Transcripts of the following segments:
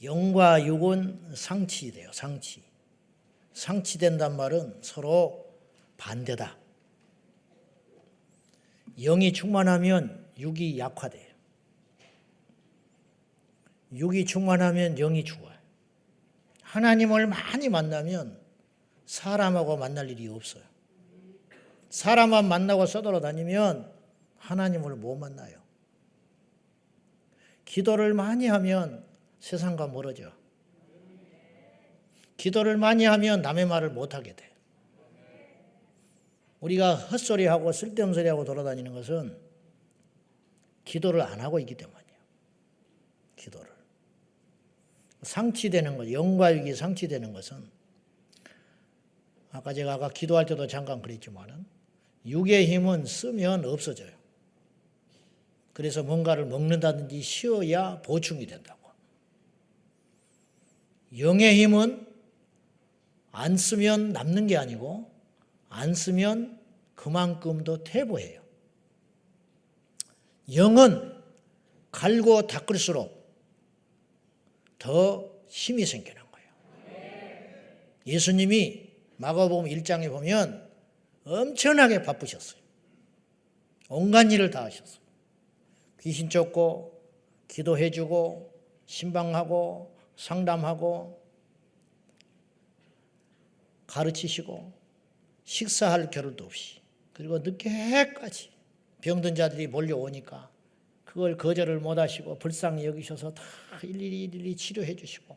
영과 육은 상치돼요. 상치된단 말은 서로 반대다. 영이 충만하면 육이 약화돼요. 육이 충만하면 영이 죽어요. 하나님을 많이 만나면 사람하고 만날 일이 없어요. 사람만 만나고 써돌아다니면 하나님을 못 만나요. 기도를 많이 하면 세상과 멀어져. 기도를 많이 하면 남의 말을 못하게 돼. 우리가 헛소리하고 쓸데없는 소리하고 돌아다니는 것은 기도를 안 하고 있기 때문이에요. 기도를. 상치되는 것, 영과 육이 상치되는 것은 제가 기도할 때도 잠깐 그랬지만은 육의 힘은 쓰면 없어져요. 그래서 뭔가를 먹는다든지 쉬어야 보충이 된다고. 영의 힘은 안 쓰면 남는 게 아니고 안 쓰면 그만큼 더 퇴보해요. 영은 갈고 닦을수록 더 힘이 생기는 거예요. 예수님이 마가복음 1장에 보면 엄청나게 바쁘셨어요. 온갖 일을 다 하셨어요. 귀신 쫓고 기도해주고 신방하고 상담하고 가르치시고 식사할 겨를도 없이, 그리고 늦게까지 병든 자들이 몰려오니까 그걸 거절을 못하시고 불쌍히 여기셔서 다 일일이 치료해 주시고.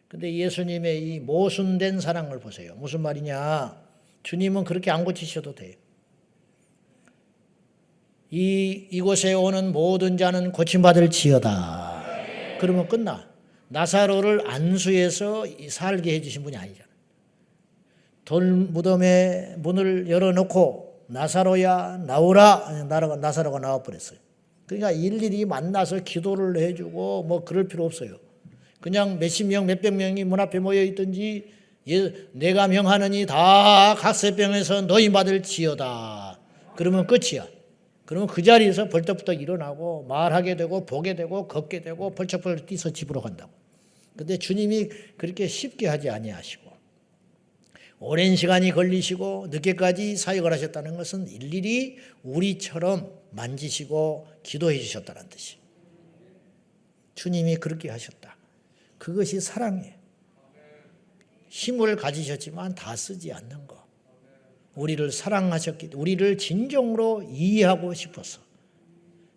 근데 예수님의 이 모순된 사랑을 보세요. 무슨 말이냐? 주님은 그렇게 안 고치셔도 돼요. 이곳에 오는 모든 자는 고침받을 지어다. 그러면 끝나. 나사로를 안수해서 살게 해주신 분이 아니잖아요. 돌무덤의 문을 열어놓고 나사로야 나오라. 나사로가 나와버렸어요. 그러니까 일일이 만나서 기도를 해주고 뭐 그럴 필요 없어요. 그냥 몇십 명, 몇백 명이 문 앞에 모여 있든지 내가 명하느니 다 각세병에서 너희 받을 지어다. 그러면 끝이야. 그러면 그 자리에서 벌떡벌떡 일어나고 말하게 되고 보게 되고 걷게 되고 벌쩍벌쩍 뛰서 집으로 간다고. 그런데 주님이 그렇게 쉽게 하지 아니하시고 오랜 시간이 걸리시고 늦게까지 사역을 하셨다는 것은 일일이 우리처럼 만지시고 기도해 주셨다는 뜻이에요. 주님이 그렇게 하셨다. 그것이 사랑이에요. 힘을 가지셨지만 다 쓰지 않는 거. 우리를 사랑하셨기 때문에 우리를 진정으로 이해하고 싶어서.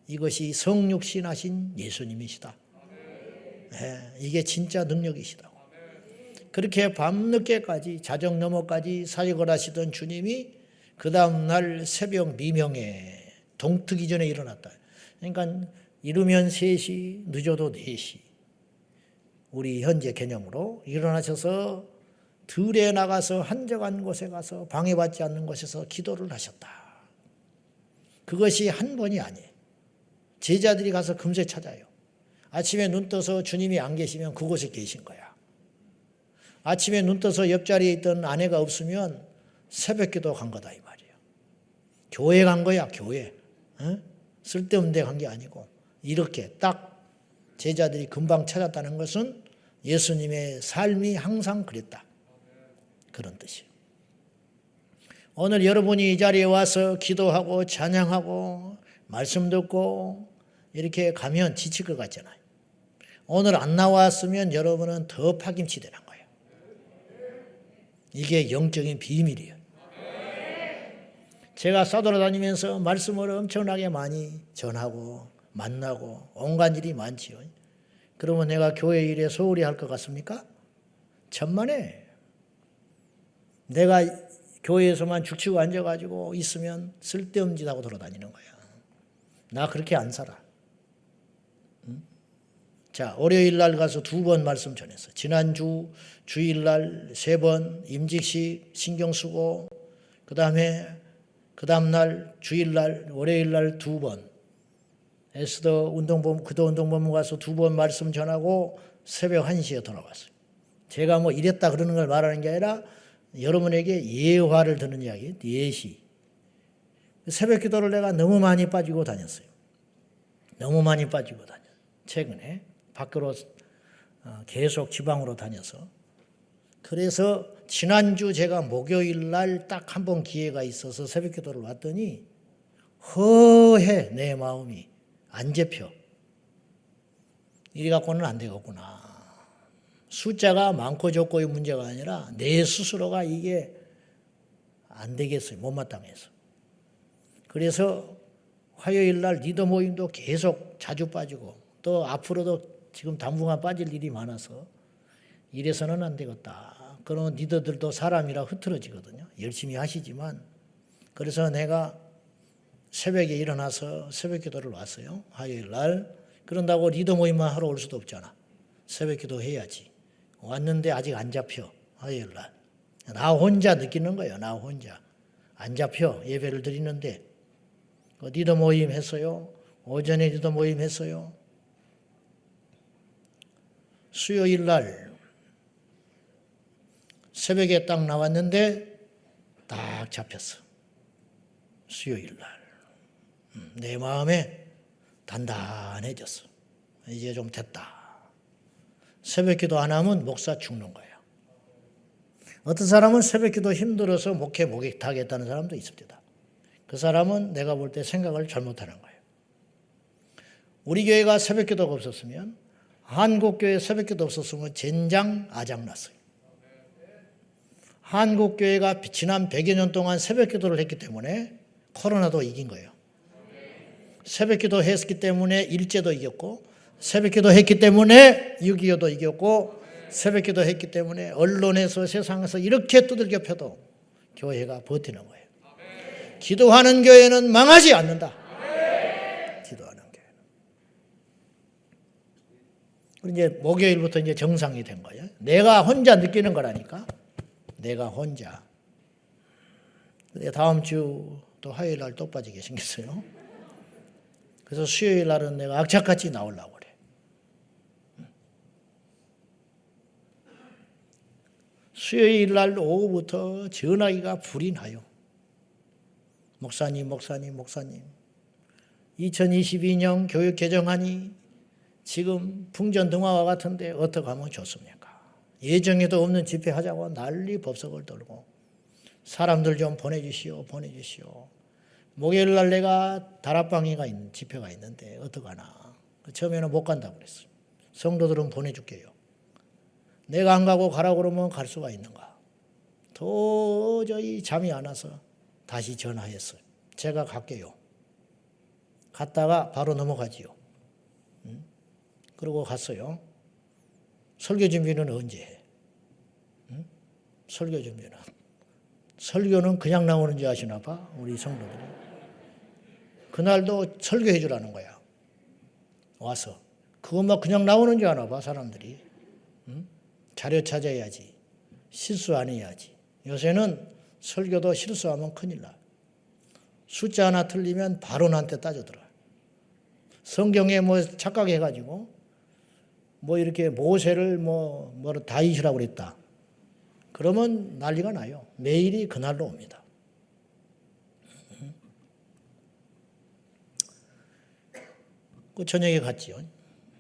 이것이 성육신하신 예수님이시다. 네, 이게 진짜 능력이시다. 그렇게 밤늦게까지 자정 너머까지 사역을 하시던 주님이 그 다음날 새벽 미명에 동트기 전에 일어났다. 그러니까 이르면 3시, 늦어도 4시. 우리 현재 개념으로 일어나셔서 들에 나가서 한적한 곳에 가서 방해받지 않는 곳에서 기도를 하셨다. 그것이 한 번이 아니에요. 제자들이 가서 금세 찾아요. 아침에 눈 떠서 주님이 안 계시면 그곳에 계신 거야. 아침에 눈 떠서 옆자리에 있던 아내가 없으면 새벽기도 간 거다 이 말이에요. 교회 간 거야, 교회. 쓸데없는 데 간 게 아니고 이렇게 딱 제자들이 금방 찾았다는 것은 예수님의 삶이 항상 그랬다. 그런 뜻이에요. 오늘 여러분이 이 자리에 와서 기도하고 찬양하고 말씀 듣고 이렇게 가면 지칠 것 같잖아요. 오늘 안 나왔으면 여러분은 더 파김치 되는 거예요. 이게 영적인 비밀이에요. 제가 싸돌아다니면서 말씀을 엄청나게 많이 전하고 만나고 온갖 일이 많지요. 그러면 내가 교회 일에 소홀히 할 것 같습니까? 천만에. 내가 교회에서만 죽치고 앉아가지고 있으면 쓸데없는 짓 하고 돌아다니는 거야. 나 그렇게 안 살아. 응? 자, 월요일 날 가서 2번 말씀 전했어. 지난주 주일 날 3번 임직식 신경 쓰고 그 다음 날 주일 날 월요일 날 2번 에스더 기도 운동본부 가서 2번 말씀 전하고 새벽 1시에 돌아왔어요. 제가 뭐 이랬다 그러는 걸 말하는 게 아니라 여러분에게 예화를 드는 이야기, 예시. 새벽 기도를 내가 너무 많이 빠지고 다녔어요. 너무 많이 빠지고 다녔어요. 최근에 밖으로 계속 지방으로 다녀서 그래서 지난주 제가 목요일 날 딱 한 번 기회가 있어서 새벽기도를 왔더니 허해 내 마음이 안 잡혀. 이래 갖고는 안 되겠구나. 숫자가 많고 적고의 문제가 아니라 내 스스로가 이게 안 되겠어요. 못마땅해서. 그래서 화요일 날 리더 모임도 계속 자주 빠지고 또 앞으로도 지금 당분간 빠질 일이 많아서 이래서는 안 되겠다. 그런 리더들도 사람이라 흐트러지거든요. 열심히 하시지만. 그래서 내가 새벽에 일어나서 새벽 기도를 왔어요. 화요일 날. 그런다고 리더 모임만 하러 올 수도 없잖아. 새벽 기도 해야지. 왔는데 아직 안 잡혀. 화요일 날. 나 혼자 느끼는 거예요. 나 혼자. 안 잡혀. 예배를 드리는데. 리더 모임 했어요. 오전에 리더 모임 했어요. 수요일 날 새벽에 딱 나왔는데 딱 잡혔어. 수요일 날. 내 마음에 단단해졌어. 이제 좀 됐다. 새벽 기도 안 하면 목사 죽는 거예요. 어떤 사람은 새벽 기도 힘들어서 목회 못하겠다는 사람도 있습니다. 그 사람은 내가 볼 때 생각을 잘못하는 거예요. 우리 교회가 새벽 기도가 없었으면 한국교회 새벽 기도 없었으면 젠장 아장 났어요. 한국교회가 지난 100여 년 동안 새벽 기도를 했기 때문에 코로나도 이긴 거예요. 새벽 기도 했기 때문에 일제도 이겼고 새벽 기도 했기 때문에 6.25도 이겼고 새벽 기도 했기 때문에 언론에서 세상에서 이렇게 두들겨 펴도 교회가 버티는 거예요. 기도하는 교회는 망하지 않는다. 기도하는 교회는. 그리고 이제 목요일부터 이제 정상이 된 거예요. 내가 혼자 느끼는 거라니까. 내가 혼자. 다음 주 또 화요일 날 또 빠지게 생겼어요. 그래서 수요일 날은 내가 악착같이 나오려고 그래. 수요일 날 오후부터 전화기가 불이 나요. 목사님, 2022년 교육 개정안이 지금 풍전등화와 같은데 어떻게 하면 좋습니까? 예정에도 없는 집회 하자고 난리 법석을 떨고 사람들 좀 보내주시오. 목요일 날 내가 다락방이가 있는 집회가 있는데 어떡하나. 처음에는 못 간다고 그랬어요. 성도들은 보내줄게요. 내가 안 가고 가라고 그러면 갈 수가 있는가. 도저히 잠이 안 와서 다시 전화했어요. 제가 갈게요. 갔다가 바로 넘어가지요. 그러고 갔어요. 설교 준비는 언제 해? 설교 준비는. 설교는 그냥 나오는 줄 아시나 봐. 우리 성도들이. 그날도 설교해 주라는 거야. 와서. 그것만 그냥 나오는 줄 아나 봐. 사람들이. 자료 찾아야지. 실수 안 해야지. 요새는 설교도 실수하면 큰일 나. 숫자 하나 틀리면 바로 나한테 따져들어. 성경에 뭐 착각해가지고 뭐 이렇게 모세를 뭐를 다윗이라고 그랬다. 그러면 난리가 나요. 매일이 그날로 옵니다. 그 저녁에 갔지요.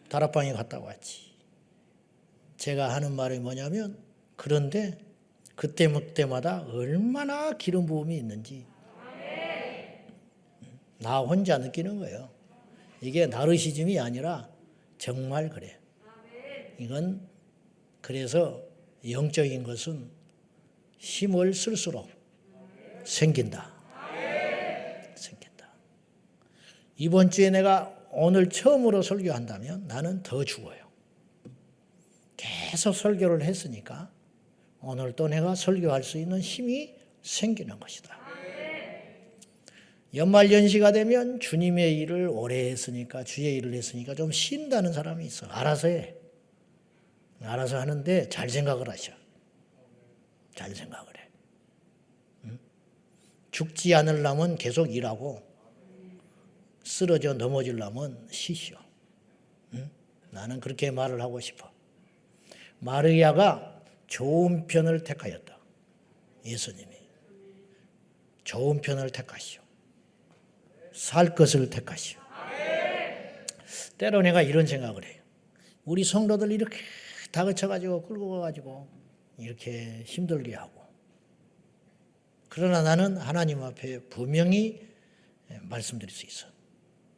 다락방에 갔다 왔지. 제가 하는 말이 뭐냐면 그런데 그때마다 얼마나 기름 부음이 있는지 나 혼자 느끼는 거예요. 이게 나르시즘이 아니라 정말 그래. 이건 그래서 영적인 것은 힘을 쓸수록 생긴다. 이번 주에 내가 오늘 처음으로 설교한다면 나는 더 죽어요. 계속 설교를 했으니까 오늘 또 내가 설교할 수 있는 힘이 생기는 것이다. 연말연시가 되면 주님의 일을 오래 했으니까 주의 일을 했으니까 좀 쉰다는 사람이 있어. 알아서 해. 알아서 하는데 잘 생각을 하셔. 잘 생각을 해. 죽지 않으려면 계속 일하고 쓰러져 넘어지려면 쉬시오. 나는 그렇게 말을 하고 싶어. 마리아가 좋은 편을 택하였다. 예수님이. 좋은 편을 택하시오. 살 것을 택하시오. 때로 내가 이런 생각을 해요. 우리 성도들 이렇게 다그쳐가지고 끌고 가가지고 이렇게 힘들게 하고. 그러나 나는 하나님 앞에 분명히 말씀드릴 수 있어.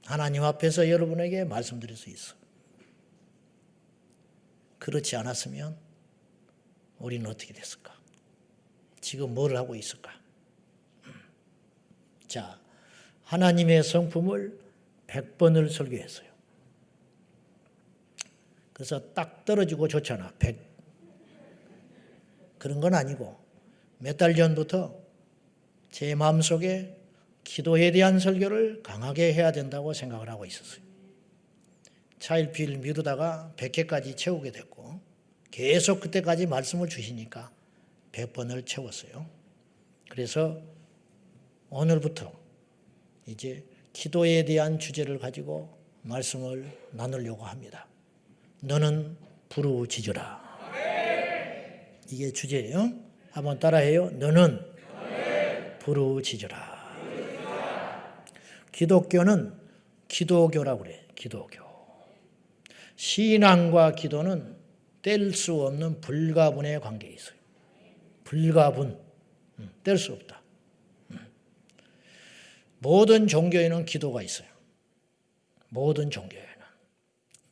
하나님 앞에서 여러분에게 말씀드릴 수 있어. 그렇지 않았으면 우리는 어떻게 됐을까? 지금 뭘 하고 있을까? 자, 하나님의 성품을 100번을 설교했어요. 그래서 딱 떨어지고 좋잖아. 100. 그런 건 아니고 몇 달 전부터 제 마음속에 기도에 대한 설교를 강하게 해야 된다고 생각을 하고 있었어요. 차일피일 미루다가 100회까지 채우게 됐고 계속 그때까지 말씀을 주시니까 100번을 채웠어요. 그래서 오늘부터 이제 기도에 대한 주제를 가지고 말씀을 나누려고 합니다. 너는 부르짖으라. 이게 주제예요. 한번 따라해요. 너는 부르짖으라. 기독교는 기도교라고 그래. 기도교. 신앙과 기도는 뗄 수 없는 불가분의 관계에 있어요. 불가분. 뗄 수 없다. 모든 종교에는 기도가 있어요. 모든 종교에는.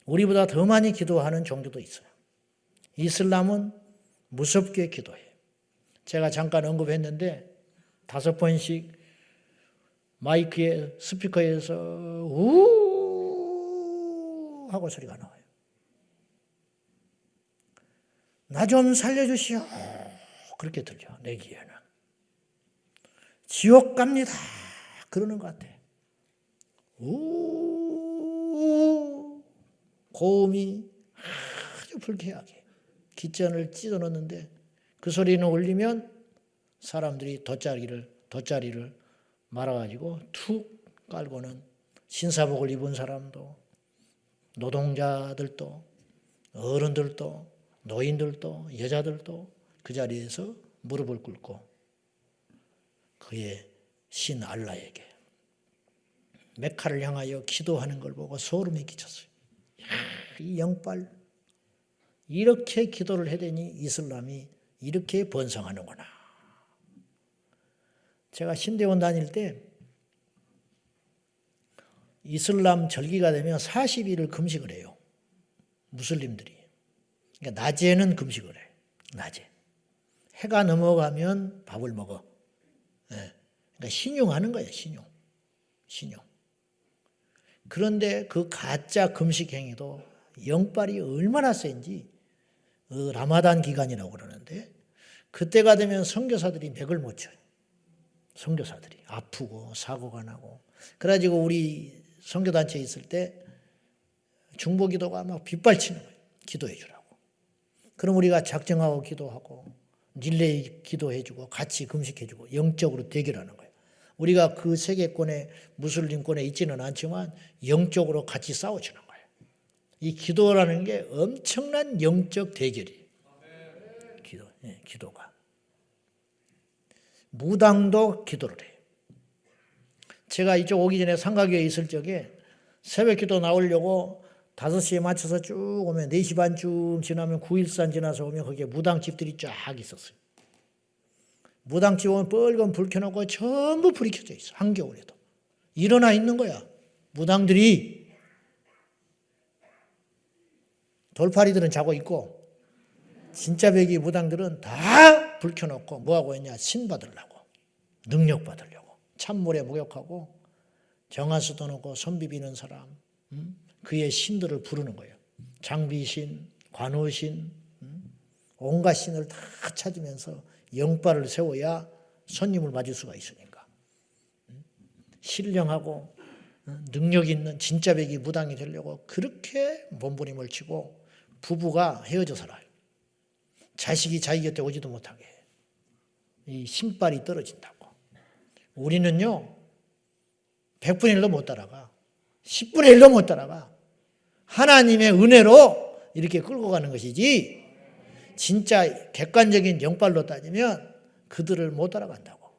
우리보다 더 많이 기도하는 종교도 있어요. 이슬람은 무섭게 기도해요. 제가 잠깐 언급했는데 5번씩 마이크에 스피커에서 우 하고 소리가 나와요. 나 좀 살려주시오. 그렇게 들려 내 귀에는. 지옥 갑니다. 그러는 것 같아. 우 고음이 아주 불쾌하게 귓전을 찢어 넣는데 그 소리는 울리면 사람들이 돗자리를 말아가지고 툭 깔고는 신사복을 입은 사람도 노동자들도 어른들도 노인들도 여자들도 그 자리에서 무릎을 꿇고 그의 신 알라에게 메카를 향하여 기도하는 걸 보고 소름이 끼쳤어요. 이 영빨 이렇게 기도를 해대니 이슬람이 이렇게 번성하는구나. 제가 신대원 다닐 때 이슬람 절기가 되면 40일을 금식을 해요. 무슬림들이. 그러니까 낮에는 금식을 해. 낮에. 해가 넘어가면 밥을 먹어. 네. 그러니까 신용하는 거예요. 신용. 그런데 그 가짜 금식 행위도 영빨이 얼마나 센지 라마단 기간이라고 그러는데 그때가 되면 선교사들이 맥을 못 쳐요. 선교사들이 아프고 사고가 나고 그래가지고 우리 선교단체에 있을 때 중보기도가 막 빗발치는 거예요. 기도해 주라고. 그럼 우리가 작정하고 기도하고 릴레이 기도해주고 같이 금식해주고 영적으로 대결하는 거예요. 우리가 그 세계권에 무슬림권에 있지는 않지만 영적으로 같이 싸워주는 거예요. 이 기도라는 게 엄청난 영적 대결이에요. 기도가. 무당도 기도를 해요. 제가 이쪽 오기 전에 상가교회에 있을 적에 새벽 기도 나오려고 5시에 맞춰서 쭉 오면 4시 반쯤 지나면 9.13 지나서 오면 거기에 무당집들이 쫙 있었어요. 무당집 오면 빨간 불 켜놓고 전부 불이 켜져 있어. 한겨울에도. 일어나 있는 거야. 무당들이. 돌파리들은 자고 있고 진짜 배기 무당들은 다 불 켜놓고 뭐하고 있냐. 신 받으려고. 능력 받으려고. 찬물에 목욕하고 정화수 떠놓고 손 비비는 사람. 그의 신들을 부르는 거예요. 장비신, 관우신, 온갖 신을 다 찾으면서 영빨을 세워야 손님을 맞을 수가 있으니까. 신령하고 능력 있는 진짜 배기 무당이 되려고 그렇게 몸부림을 치고 부부가 헤어져 살아요. 자식이 자기 곁에 오지도 못하게. 이 신빨이 떨어진다고. 우리는요. 100분의 1도 못 따라가. 10분의 1도 못 따라가. 하나님의 은혜로 이렇게 끌고 가는 것이지 진짜 객관적인 영빨로 따지면 그들을 못 따라간다고.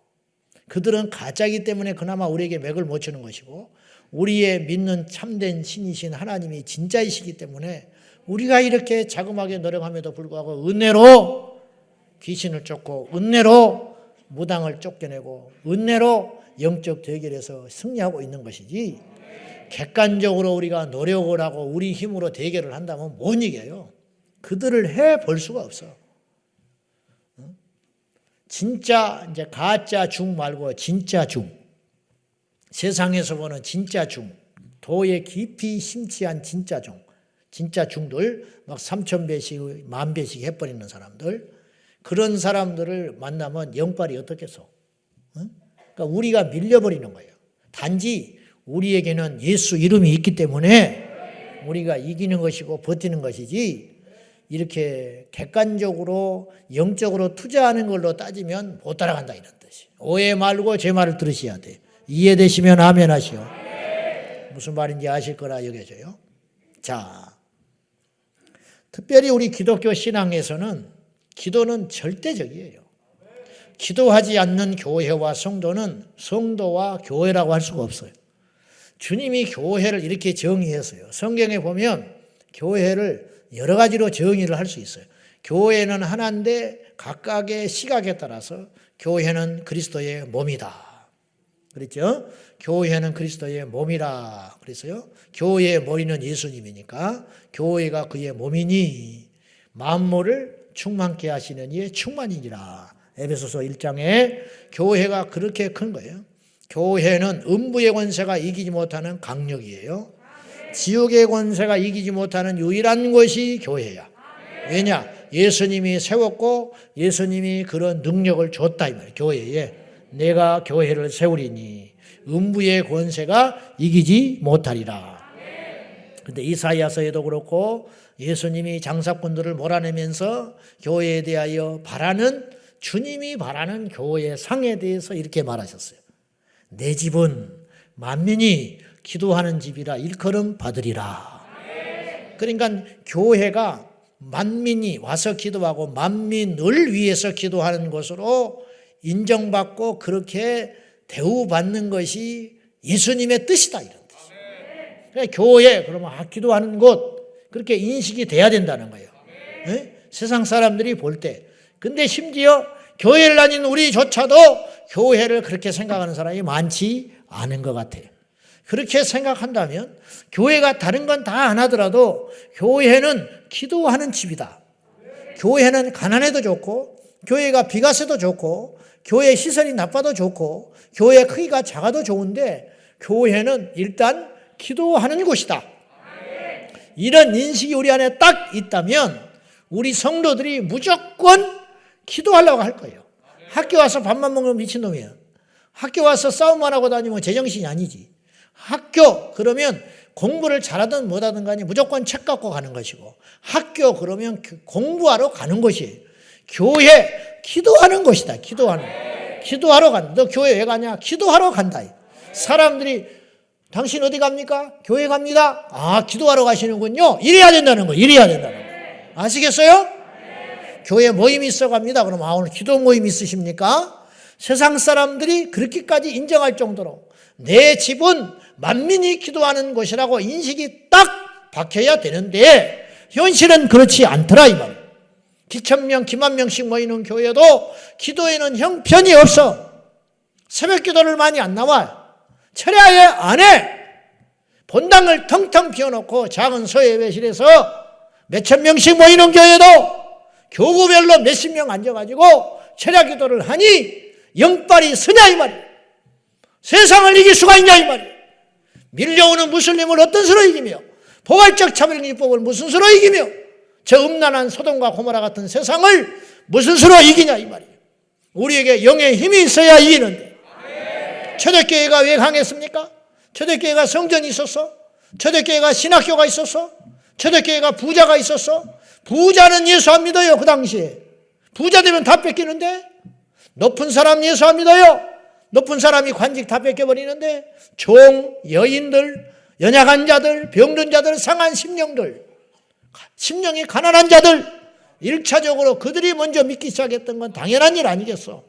그들은 가짜이기 때문에 그나마 우리에게 맥을 못 치는 것이고 우리의 믿는 참된 신이신 하나님이 진짜이시기 때문에 우리가 이렇게 자그마하게 노력함에도 불구하고 은혜로 귀신을 쫓고 은혜로 무당을 쫓겨내고 은혜로 영적 대결에서 승리하고 있는 것이지, 객관적으로 우리가 노력을 하고 우리 힘으로 대결을 한다면 못 이겨요. 그들을 해볼 수가 없어. 진짜 이제 가짜 중 말고 진짜 중, 세상에서 보는 진짜 중, 도에 깊이 심취한 진짜 중, 진짜 중들 막 3,000배씩 10,000배씩 해버리는 사람들, 그런 사람들을 만나면 영빨이 어떻겠어? 그러니까 우리가 밀려버리는 거예요. 단지 우리에게는 예수 이름이 있기 때문에 우리가 이기는 것이고 버티는 것이지, 이렇게 객관적으로 영적으로 투자하는 걸로 따지면 못 따라간다 이런 뜻이. 오해 말고 제 말을 들으셔야 돼. 이해되시면 아멘 하시오. 무슨 말인지 아실 거라 여겨져요. 자, 특별히 우리 기독교 신앙에서는 기도는 절대적이에요. 기도하지 않는 교회와 성도는 성도와 교회라고 할 수가 없어요. 주님이 교회를 이렇게 정의했어요. 성경에 보면 교회를 여러 가지로 정의를 할 수 있어요. 교회는 하나인데 각각의 시각에 따라서 교회는 그리스도의 몸이다. 그랬죠? 교회는 그리스도의 몸이라 그랬어요. 교회의 머리는 예수님이니까 교회가 그의 몸이니 만물을 충만케 하시는 이의 충만이니라. 에베소서 1장에 교회가 그렇게 큰 거예요. 교회는 음부의 권세가 이기지 못하는 강력이에요. 지옥의 권세가 이기지 못하는 유일한 것이 교회야. 왜냐? 예수님이 세웠고 예수님이 그런 능력을 줬다 이 말이에요. 교회에 내가 교회를 세우리니 음부의 권세가 이기지 못하리라. 그런데 이사야서에도 그렇고 예수님이 장사꾼들을 몰아내면서 교회에 대하여 바라는, 주님이 바라는 교회의 상에 대해서 이렇게 말하셨어요. 내 집은 만민이 기도하는 집이라 일컬음 받으리라. 그러니까 교회가 만민이 와서 기도하고 만민을 위해서 기도하는 것으로 인정받고 그렇게 대우받는 것이 예수님의 뜻이다 이런 뜻이에요. 그러니까 교회 그러면 기도하는 곳 그렇게 인식이 돼야 된다는 거예요. 네? 세상 사람들이 볼 때. 근데 심지어 교회를 다니는 우리조차도 교회를 그렇게 생각하는 사람이 많지 않은 것 같아요. 그렇게 생각한다면 교회가 다른 건 다 안 하더라도 교회는 기도하는 집이다. 교회는 가난해도 좋고 교회가 비가세도 좋고 교회 시설이 나빠도 좋고 교회 크기가 작아도 좋은데 교회는 일단 기도하는 곳이다. 이런 인식이 우리 안에 딱 있다면 우리 성도들이 무조건 기도하려고 할 거예요. 학교 와서 밥만 먹으면 미친놈이야. 학교 와서 싸움만 하고 다니면 제정신이 아니지. 학교 그러면 공부를 잘하든 못하든 간에 무조건 책 갖고 가는 것이고, 학교 그러면 공부하러 가는 것이에요. 교회 기도하는 곳이다. 기도하러 간다. 너 교회 왜 가냐? 기도하러 간다. 사람들이 당신 어디 갑니까? 교회 갑니다. 아, 기도하러 가시는군요. 이래야 된다는 거예요. 이래야 된다는 거예요. 아시겠어요? 교회 모임 있어 갑니다. 그럼 오늘 기도 모임 있으십니까? 세상 사람들이 그렇게까지 인정할 정도로 내 집은 만민이 기도하는 곳이라고 인식이 딱 박혀야 되는데 현실은 그렇지 않더라 이 말이에요. 기천명, 기만명씩 모이는 교회도 기도에는 형편이 없어. 새벽 기도를 많이 안 나와요. 철야에 안 해. 본당을 텅텅 비워놓고 작은 서예배실에서 몇천 명씩 모이는 교회도 교구별로 몇십 명 앉아가지고 철야 기도를 하니 영빨이 서냐 이 말이에요. 세상을 이길 수가 있냐 이 말이에요. 밀려오는 무슬림을 어떤 수로 이기며 포괄적 차별기법을 무슨 수로 이기며 저 음란한 소돔과 고모라 같은 세상을 무슨 수로 이기냐 이 말이에요. 우리에게 영의 힘이 있어야 이기는데 초대교회가 왜 강했습니까? 초대교회가 성전이 있었어? 초대교회가 신학교가 있었어? 초대교회가 부자가 있었어? 부자는 예수 안 믿어요. 그 당시에 부자 되면 다 뺏기는데, 높은 사람 예수 안 믿어요. 높은 사람이 관직 다 뺏겨버리는데, 종, 여인들, 연약한 자들, 병든 자들, 상한 심령들, 심령이 가난한 자들, 1차적으로 그들이 먼저 믿기 시작했던 건 당연한 일 아니겠어.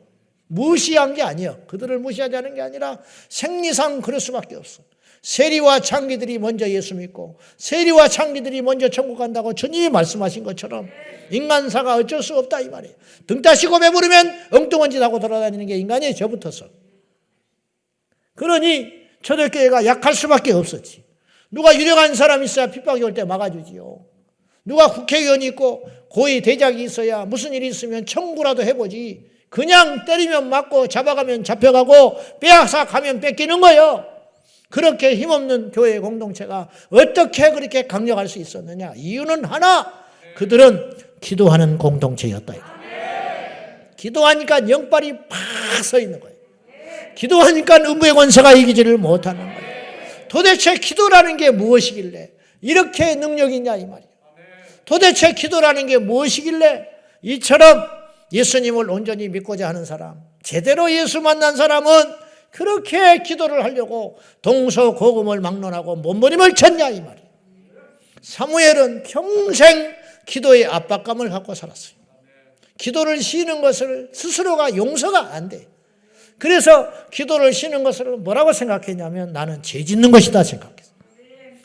무시한 게 아니에요. 그들을 무시하자는 게 아니라 생리상 그럴 수밖에 없어. 세리와 창기들이 먼저 예수 믿고 세리와 창기들이 먼저 천국 간다고 주님이 말씀하신 것처럼 인간사가 어쩔 수 없다 이 말이에요. 등 따시고 배부르면 엉뚱한 짓 하고 돌아다니는 게 인간이에요. 저부터서. 그러니 초대교회가 약할 수밖에 없었지. 누가 유력한 사람이 있어야 핍박이 올 때 막아주지요. 누가 국회의원이 있고 고위 대작이 있어야 무슨 일이 있으면 청구라도 해보지. 그냥 때리면 맞고 잡아가면 잡혀가고 빼앗아 가면 뺏기는 거예요. 그렇게 힘없는 교회 공동체가 어떻게 그렇게 강력할 수 있었느냐. 이유는 하나, 그들은 기도하는 공동체였다. 기도하니까 영빨이 팍 서 있는 거예요. 기도하니까 음부의 권세가 이기지를 못하는 거예요. 도대체 기도라는 게 무엇이길래 이렇게 능력이 있냐 이 말이에요. 도대체 기도라는 게 무엇이길래 이처럼 예수님을 온전히 믿고자 하는 사람, 제대로 예수 만난 사람은 그렇게 기도를 하려고 동서고금을 막론하고 몸부림을 쳤냐 이 말이에요. 사무엘은 평생 기도의 압박감을 갖고 살았어요. 기도를 쉬는 것을 스스로가 용서가 안 돼. 그래서 기도를 쉬는 것을 뭐라고 생각했냐면 나는 죄 짓는 것이다 생각했어.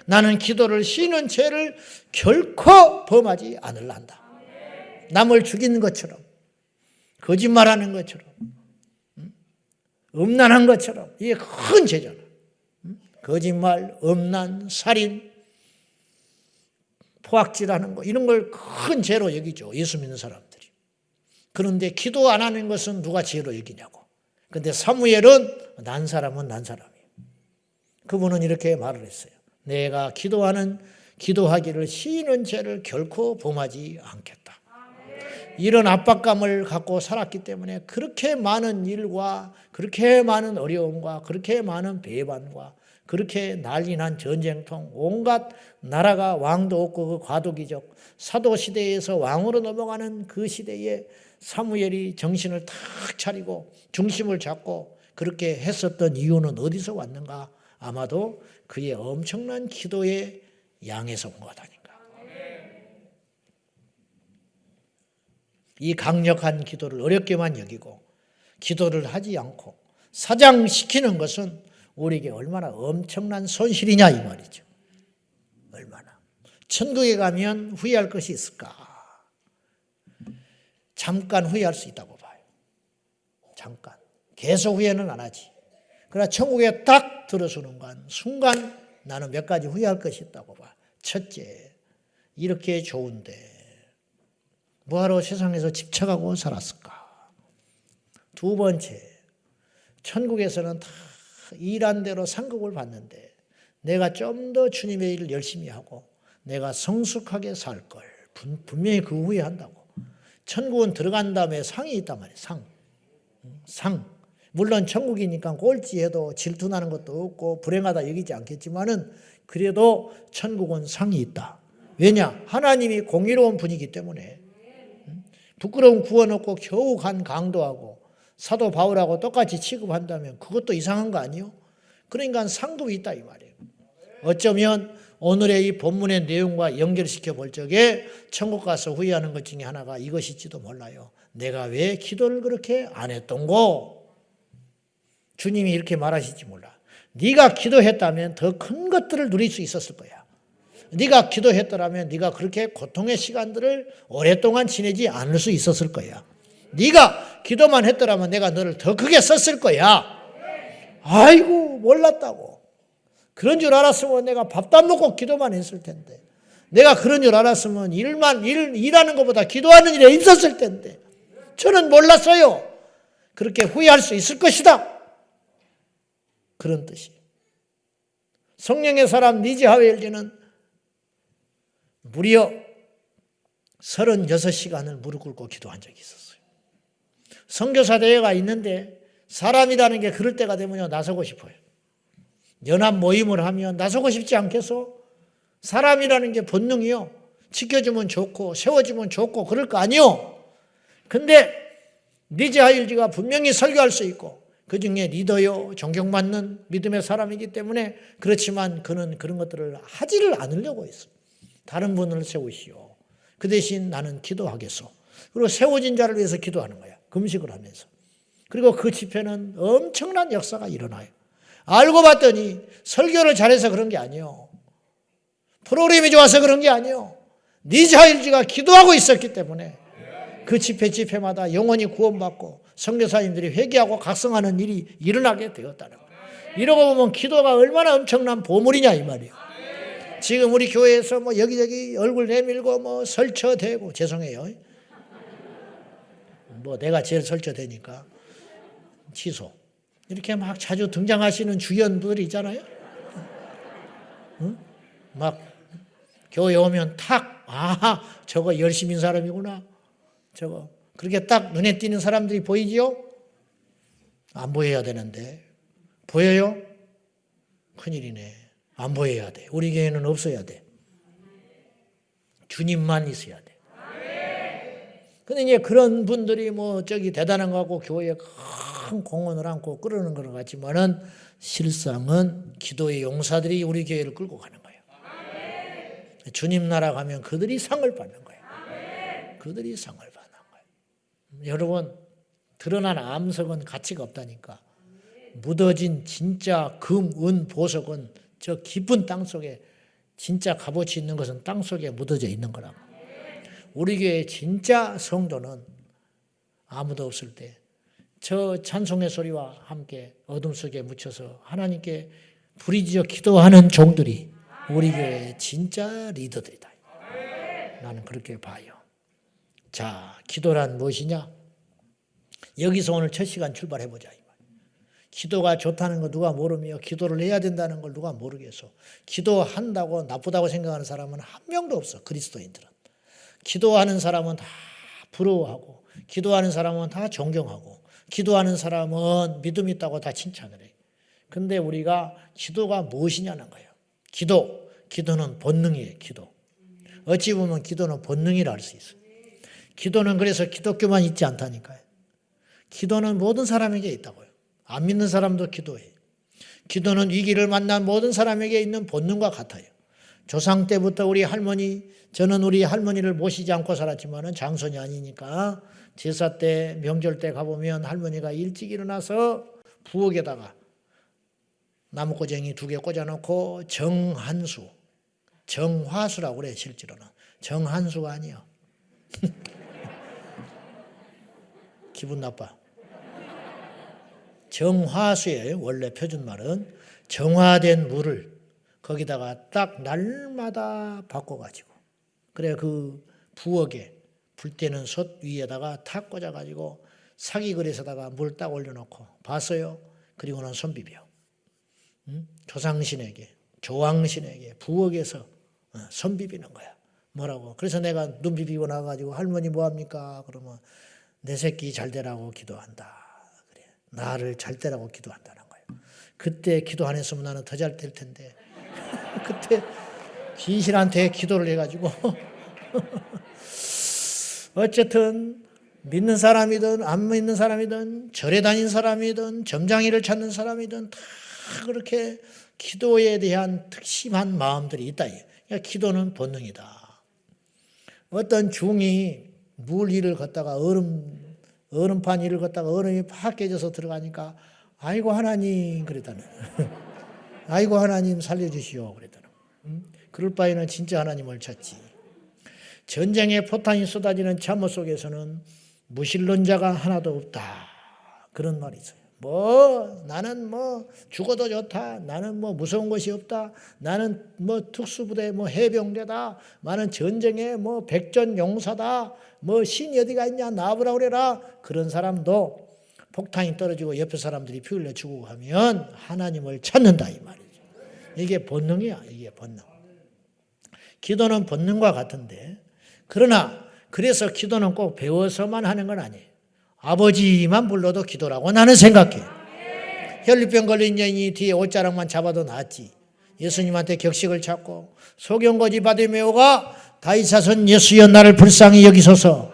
나는 기도를 쉬는 죄를 결코 범하지 않으란다. 남을 죽이는 것처럼, 거짓말하는 것처럼, 음란한 것처럼 이게 큰 죄잖아. 거짓말, 음란, 살인, 포악질하는 거 이런 걸 큰 죄로 여기죠. 예수 믿는 사람들이. 그런데 기도 안 하는 것은 누가 죄로 여기냐고. 그런데 사무엘은 난 사람은 난 사람이에요. 그분은 이렇게 말을 했어요. 내가 기도하기를 쉬는 죄를 결코 범하지 않겠다. 이런 압박감을 갖고 살았기 때문에 그렇게 많은 일과 그렇게 많은 어려움과 그렇게 많은 배반과 그렇게 난리난 전쟁통 온갖 나라가 왕도 없고 그 과도기적 사도시대에서 왕으로 넘어가는 그 시대에 사무엘이 정신을 탁 차리고 중심을 잡고 그렇게 했었던 이유는 어디서 왔는가? 아마도 그의 엄청난 기도의 양에서 온 것 아닌가. 이 강력한 기도를 어렵게만 여기고 기도를 하지 않고 사장시키는 것은 우리에게 얼마나 엄청난 손실이냐 이 말이죠. 얼마나. 천국에 가면 후회할 것이 있을까? 잠깐 후회할 수 있다고 봐요. 잠깐. 계속 후회는 안 하지. 그러나 천국에 딱 들어서는 순간 나는 몇 가지 후회할 것이 있다고 봐. 첫째, 이렇게 좋은데 뭐하러 세상에서 집착하고 살았을까? 두 번째, 천국에서는 다 일한 대로 상급을 받는데 내가 좀 더 주님의 일을 열심히 하고 내가 성숙하게 살 걸 분명히 그 후회한다고. 천국은 들어간 다음에 상이 있단 말이에요. 상. 물론 천국이니까 꼴찌해도 질투나는 것도 없고 불행하다 여기지 않겠지만은 그래도 천국은 상이 있다. 왜냐? 하나님이 공의로운 분이기 때문에 부끄러운 구원 없고 겨우 간 강도하고 사도 바울하고 똑같이 취급한다면 그것도 이상한 거 아니에요? 그러니까 상급이 있다 이 말이에요. 어쩌면 오늘의 이 본문의 내용과 연결시켜 볼 적에 천국 가서 후회하는 것 중에 하나가 이것일지도 몰라요. 내가 왜 기도를 그렇게 안 했던고? 주님이 이렇게 말하실지 몰라. 네가 기도했다면 더 큰 것들을 누릴 수 있었을 거야. 네가 기도했더라면 네가 그렇게 고통의 시간들을 오랫동안 지내지 않을 수 있었을 거야. 네가 기도만 했더라면 내가 너를 더 크게 썼을 거야. 아이고 몰랐다고. 그런 줄 알았으면 내가 밥도 안 먹고 기도만 했을 텐데. 내가 그런 줄 알았으면 일하는 것보다 기도하는 일에 있었을 텐데. 저는 몰랐어요. 그렇게 후회할 수 있을 것이다. 그런 뜻이. 성령의 사람 니지 하웰리는 무려 36시간을 무릎 꿇고 기도한 적이 있었어요. 선교사 대회가 있는데 사람이라는 게 그럴 때가 되면 나서고 싶어요. 연합 모임을 하면 나서고 싶지 않겠어? 사람이라는 게 본능이요. 지켜주면 좋고 세워주면 좋고 그럴 거 아니요. 근데 니지 하웰리가 분명히 설교할 수 있고 그중에 리더요 존경받는 믿음의 사람이기 때문에 그렇지만 그는 그런 것들을 하지를 않으려고 했어요. 다른 분을 세우시오. 그 대신 나는 기도하겠소. 그리고 세워진 자를 위해서 기도하는 거야. 금식을 하면서. 그리고 그 집회는 엄청난 역사가 일어나요. 알고 봤더니 설교를 잘해서 그런 게 아니에요. 프로그램이 좋아서 그런 게 아니에요. 니자일지가 기도하고 있었기 때문에 그 집회마다 영혼이 구원받고 선교사님들이 회개하고 각성하는 일이 일어나게 되었다는 거예요. 이러고 보면 기도가 얼마나 엄청난 보물이냐 이 말이에요. 지금 우리 교회에서 뭐 여기저기 얼굴 내밀고 뭐 설쳐대고, 죄송해요, 뭐 내가 제일 설쳐대니까 취소, 이렇게 막 자주 등장하시는 주연분들이 있잖아요. 응? 막 교회 오면 탁, 아, 저거 열심인 사람이구나, 저거, 그렇게 딱 눈에 띄는 사람들이 보이지요? 안 보여야 되는데 보여요? 큰일이네. 안 보여야 돼. 우리 교회는 없어야 돼. 주님만 있어야 돼. 근데 이제 그런 분들이 뭐 저기 대단한 거 하고 교회에 큰 공헌을 안고 끌어오는 것 같지만은 실상은 기도의 용사들이 우리 교회를 끌고 가는 거예요. 주님 나라 가면 그들이 상을 받는 거예요. 그들이 상을 받는 거예요. 여러분, 드러난 암석은 가치가 없다니까. 묻어진 진짜 금, 은, 보석은 저 깊은 땅 속에, 진짜 값어치 있는 것은 땅 속에 묻어져 있는 거라고. 우리 교회 진짜 성도는 아무도 없을 때 저 찬송의 소리와 함께 어둠 속에 묻혀서 하나님께 부르짖어 기도하는 종들이 우리 교회의 진짜 리더들이다. 나는 그렇게 봐요. 자, 기도란 무엇이냐? 여기서 오늘 첫 시간 출발해보자. 기도가 좋다는 거 누가 모르며 기도를 해야 된다는 걸 누가 모르겠어. 기도한다고 나쁘다고 생각하는 사람은 한 명도 없어. 그리스도인들은. 기도하는 사람은 다 부러워하고, 기도하는 사람은 다 존경하고, 기도하는 사람은 믿음 있다고 다 칭찬을 해. 근데 우리가 기도가 무엇이냐는 거예요. 기도는 본능이에요. 기도. 어찌 보면 기도는 본능이라 할 수 있어요. 기도는 그래서 기독교만 있지 않다니까요. 기도는 모든 사람에게 있다고요. 안 믿는 사람도 기도해요. 기도는 위기를 만난 모든 사람에게 있는 본능과 같아요. 조상 때부터 우리 할머니, 저는 우리 할머니를 모시지 않고 살았지만 장손이 아니니까 제사 때, 명절 때 가보면 할머니가 일찍 일어나서 부엌에다가 나무꼬쟁이 2개 꽂아놓고 정한수, 정화수라고 그래. 실제로는 정한수가 아니야. 기분 나빠. 정화수예요. 원래 표준말은 정화된 물을 거기다가 딱 날마다 바꿔가지고, 그래 그 부엌에 불 때는 솥 위에다가 탁 꽂아가지고 사기 그릇에다가 물 딱 올려놓고 봤어요. 그리고는 손 비벼. 조상신에게, 조왕신에게 부엌에서 손 비비는 거야. 뭐라고? 그래서 내가 눈 비비고 나가지고 할머니 뭐합니까? 그러면 내 새끼 잘 되라고 기도한다. 그래, 나를 잘 되라고 기도한다는 거예요. 그때 기도 안 했으면 나는 더 잘 될 텐데 그때 귀신한테 기도를 해가지고 어쨌든 믿는 사람이든 안 믿는 사람이든 절에 다닌 사람이든 점장이를 찾는 사람이든 다 그렇게 기도에 대한 특심한 마음들이 있다. 그러니까 기도는 본능이다. 어떤 중이 물 위를 걷다가 얼음판 위를 걷다가 얼음이 팍 깨져서 들어가니까 아이고 하나님 그랬다는. 아이고 하나님 살려주시오 그랬다는. 그럴 바에는 진짜 하나님을 찾지. 전쟁의 포탄이 쏟아지는 참호 속에서는 무신론자가 하나도 없다. 그런 말이 있어요. 나는 죽어도 좋다. 나는 무서운 것이 없다. 나는 특수부대 해병대다. 나는 전쟁의 백전용사다. 신이 어디가 있냐 나와보라 그래라. 그런 사람도 폭탄이 떨어지고 옆에 사람들이 피 흘려 죽고 하면 하나님을 찾는다 이 말이죠. 이게 본능이야. 이게 본능. 기도는 본능과 같은데, 그러나 그래서 기도는 꼭 배워서만 하는 건 아니에요. 아버지만 불러도 기도라고 나는 생각해요. 혈류병 걸린 여인이 뒤에 옷자락만 잡아도 낫지. 예수님한테 격식을 찾고 소경거지 바디메오가 다윗 자손 예수여 나를 불쌍히 여기소서.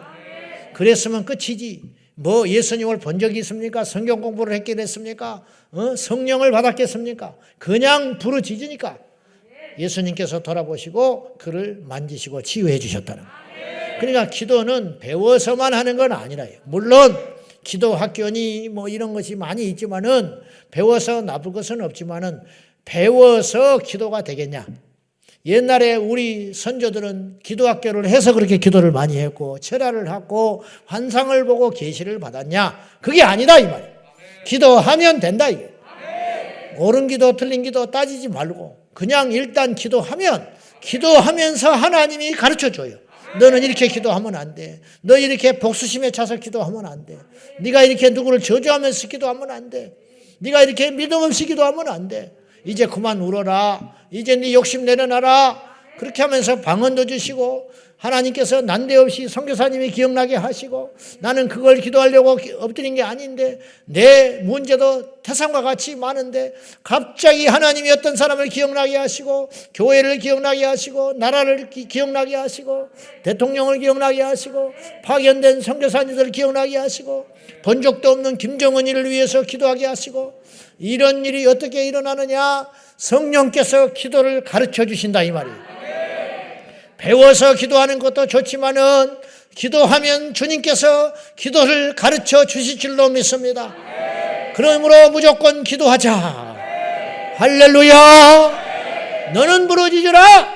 그랬으면 끝이지. 예수님을 본 적이 있습니까? 성경 공부를 했게 됐습니까? 성령을 받았겠습니까? 그냥 부르짖으니까 예수님께서 돌아보시고 그를 만지시고 치유해 주셨다는 거예요. 그러니까 기도는 배워서만 하는 건 아니라요. 물론 기도 학교니 뭐 이런 것이 많이 있지만은 배워서 나쁠 것은 없지만은 배워서 기도가 되겠냐? 옛날에 우리 선조들은 기도 학교를 해서 그렇게 기도를 많이 했고 철야를 하고 환상을 보고 계시를 받았냐? 그게 아니다 이 말이에요. 기도하면 된다 이게. 옳은 기도 틀린 기도 따지지 말고 그냥 일단 기도하면서 하나님이 가르쳐줘요. 너는 이렇게 기도하면 안 돼. 너 이렇게 복수심에 차서 기도하면 안 돼. 네가 이렇게 누구를 저주하면서 기도하면 안 돼. 네가 이렇게 믿음 없이 기도하면 안 돼. 이제 그만 울어라. 이제 네 욕심 내려놔라. 그렇게 하면서 방언도 주시고 하나님께서 난데없이 선교사님이 기억나게 하시고 나는 그걸 기도하려고 엎드린 게 아닌데 내 문제도 태산과 같이 많은데 갑자기 하나님이 어떤 사람을 기억나게 하시고 교회를 기억나게 하시고 나라를 기억나게 하시고 대통령을 기억나게 하시고 파견된 선교사님들을 기억나게 하시고 본 적도 없는 김정은이를 위해서 기도하게 하시고 이런 일이 어떻게 일어나느냐? 성령께서 기도를 가르쳐 주신다 이 말이에요. 배워서 기도하는 것도 좋지만은 기도하면 주님께서 기도를 가르쳐 주실 줄로 믿습니다. 그러므로 무조건 기도하자. 할렐루야. 너는 부르짖으라.